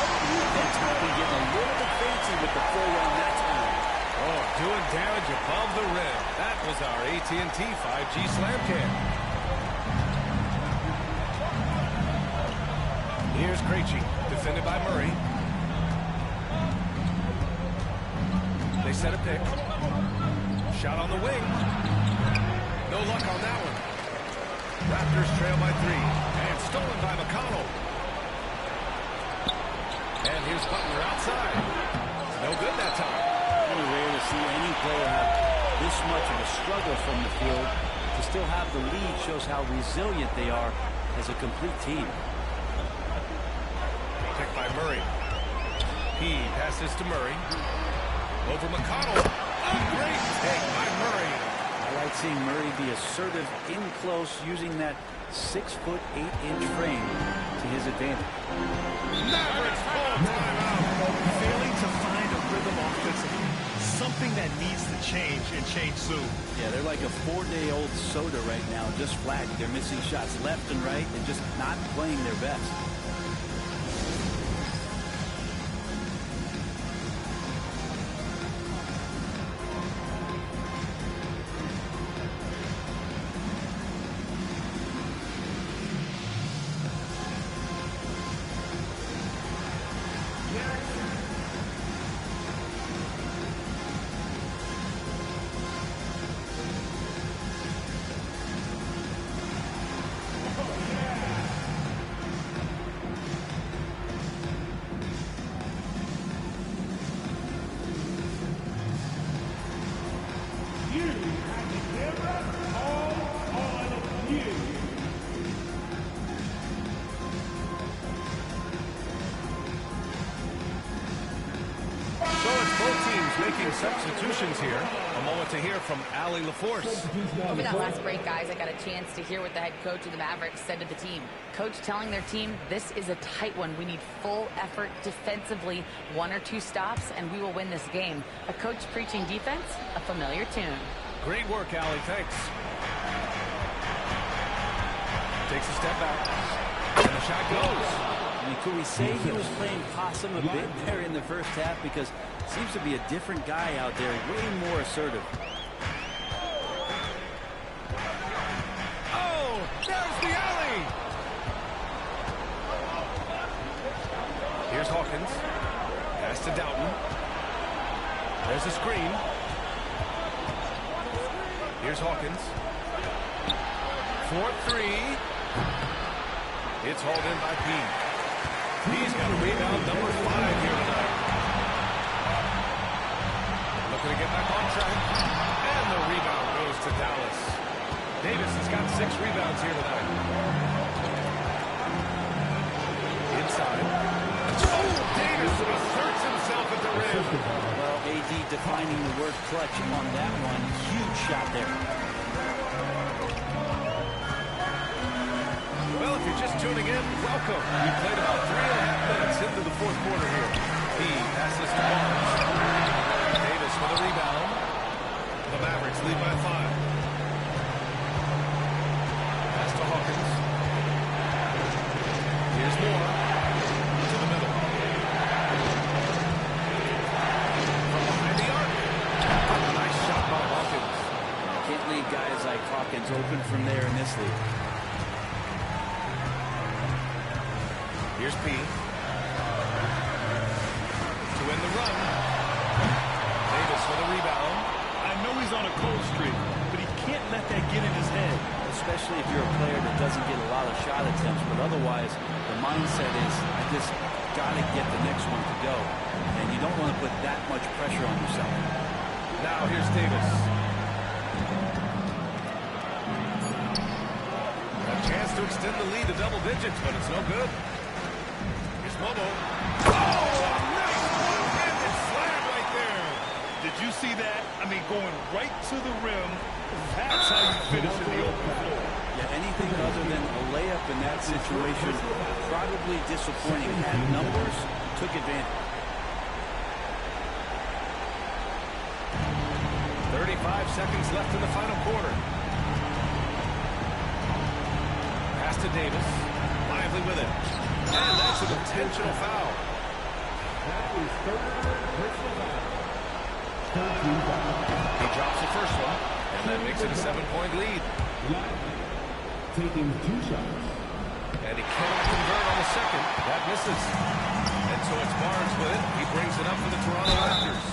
And Toppin getting a little bit fancy with the full run that time. Oh, doing damage above the rim. That was our AT&T 5G Slam Cam. Here's Krejci, defended by Murray. They set a pick. Shot on the wing. No luck on that one. Raptors trail by 3. And stolen by McConnell. And here's Butler outside. No good that time. Really rare to see any player have this much of a struggle from the field. To still have the lead shows how resilient they are as a complete team. Picked by Murray. He passes to Murray. Over McConnell. A great take by Murray. I like seeing Murray be assertive in close, using that 6'8" frame to his advantage. Mavericks full timeout. Failing to find a rhythm offensively. Something that needs to change and change soon. Yeah, they're like a 4-day-old soda right now, just flat. They're missing shots left and right and just not playing their best. Making substitutions here. A moment to hear from Allie LaForce. Over that last break, guys, I got a chance to hear what the head coach of the Mavericks said to the team. Coach telling their team, this is a tight one. We need full effort defensively, 1 or 2 stops, and we will win this game. A coach preaching defense, a familiar tune. Great work, Allie. Thanks. Takes a step back. And the shot goes. I mean, could we say he was playing possum a bit there in the first half? Because seems to be a different guy out there, way more assertive. Oh, there's the alley. Here's Hawkins. Pass to Doughton. There's a screen. Here's Hawkins. 4-3. It's hauled in by P. He's got a rebound, number 5 here tonight. Looking to get back on track. And the rebound goes to Dallas. Davis has got 6 rebounds here tonight. Inside. Oh, Davis asserts himself at the rim. Well, AD defining the word clutch on that one. Huge shot there. Well, if you're just tuning in, welcome. We played about 3.5 minutes into the fourth quarter here. He passes to Barnes. Davis with a rebound. The Mavericks lead by 5. Pass to Hawkins. Here's Moore. To the middle. From behind the arc. Nice shot by Hawkins. Can't leave guys like Hawkins open from there in this league. Here's P. To win the run. Davis for the rebound. I know he's on a cold streak, but he can't let that get in his head. Especially if you're a player that doesn't get a lot of shot attempts, but otherwise the mindset is, I just got to get the next one to go. And you don't want to put that much pressure on yourself. Now here's Davis. A chance to extend the lead to double digits, but it's no good. Lobo. Oh, a nice one-handed slam right there. Did you see that? I mean, going right to the rim. That's how you finish in the open floor. Yeah, anything other than a layup in that situation, probably disappointing. Had numbers, took advantage. 35 seconds left in the final quarter. Pass to Davis. Lively with it. And that's an intentional foul. That is third personal foul. He drops the first one. And that makes it a 7-point lead. Taking 2 shots. And he cannot convert on the second. That misses. And so it's Barnes with it. He brings it up for the Toronto Raptors.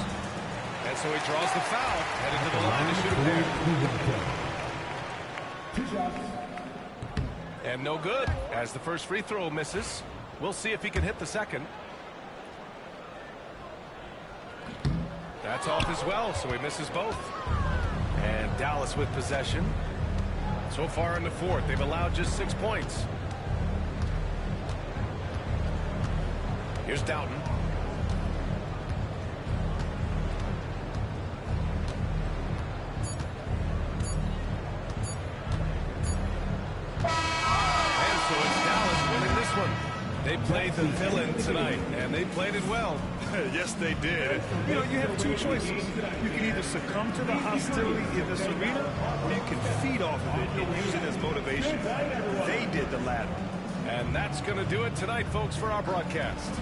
And so he draws the foul. Headed to the line to shoot a pair. 2 shots. And no good, as the first free throw misses. We'll see if he can hit the second. That's off as well, so he misses both. And Dallas with possession. So far in the fourth, they've allowed just 6 points. Here's Doughton. And so it's Dallas winning this one. They played the villain tonight, and they played it well. Yes, they did. You know, you have 2 choices. You can either succumb to the hostility in this arena, or you can feed off of it and use it as motivation. They did the latter. And that's going to do it tonight, folks, for our broadcast.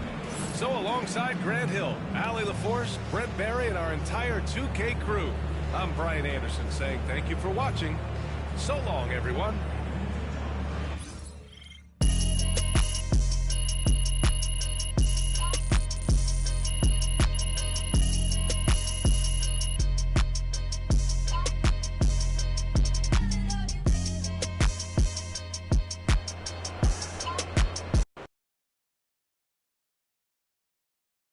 So alongside Grant Hill, Allie LaForce, Brent Barry, and our entire 2K crew, I'm Brian Anderson saying thank you for watching. So long, everyone.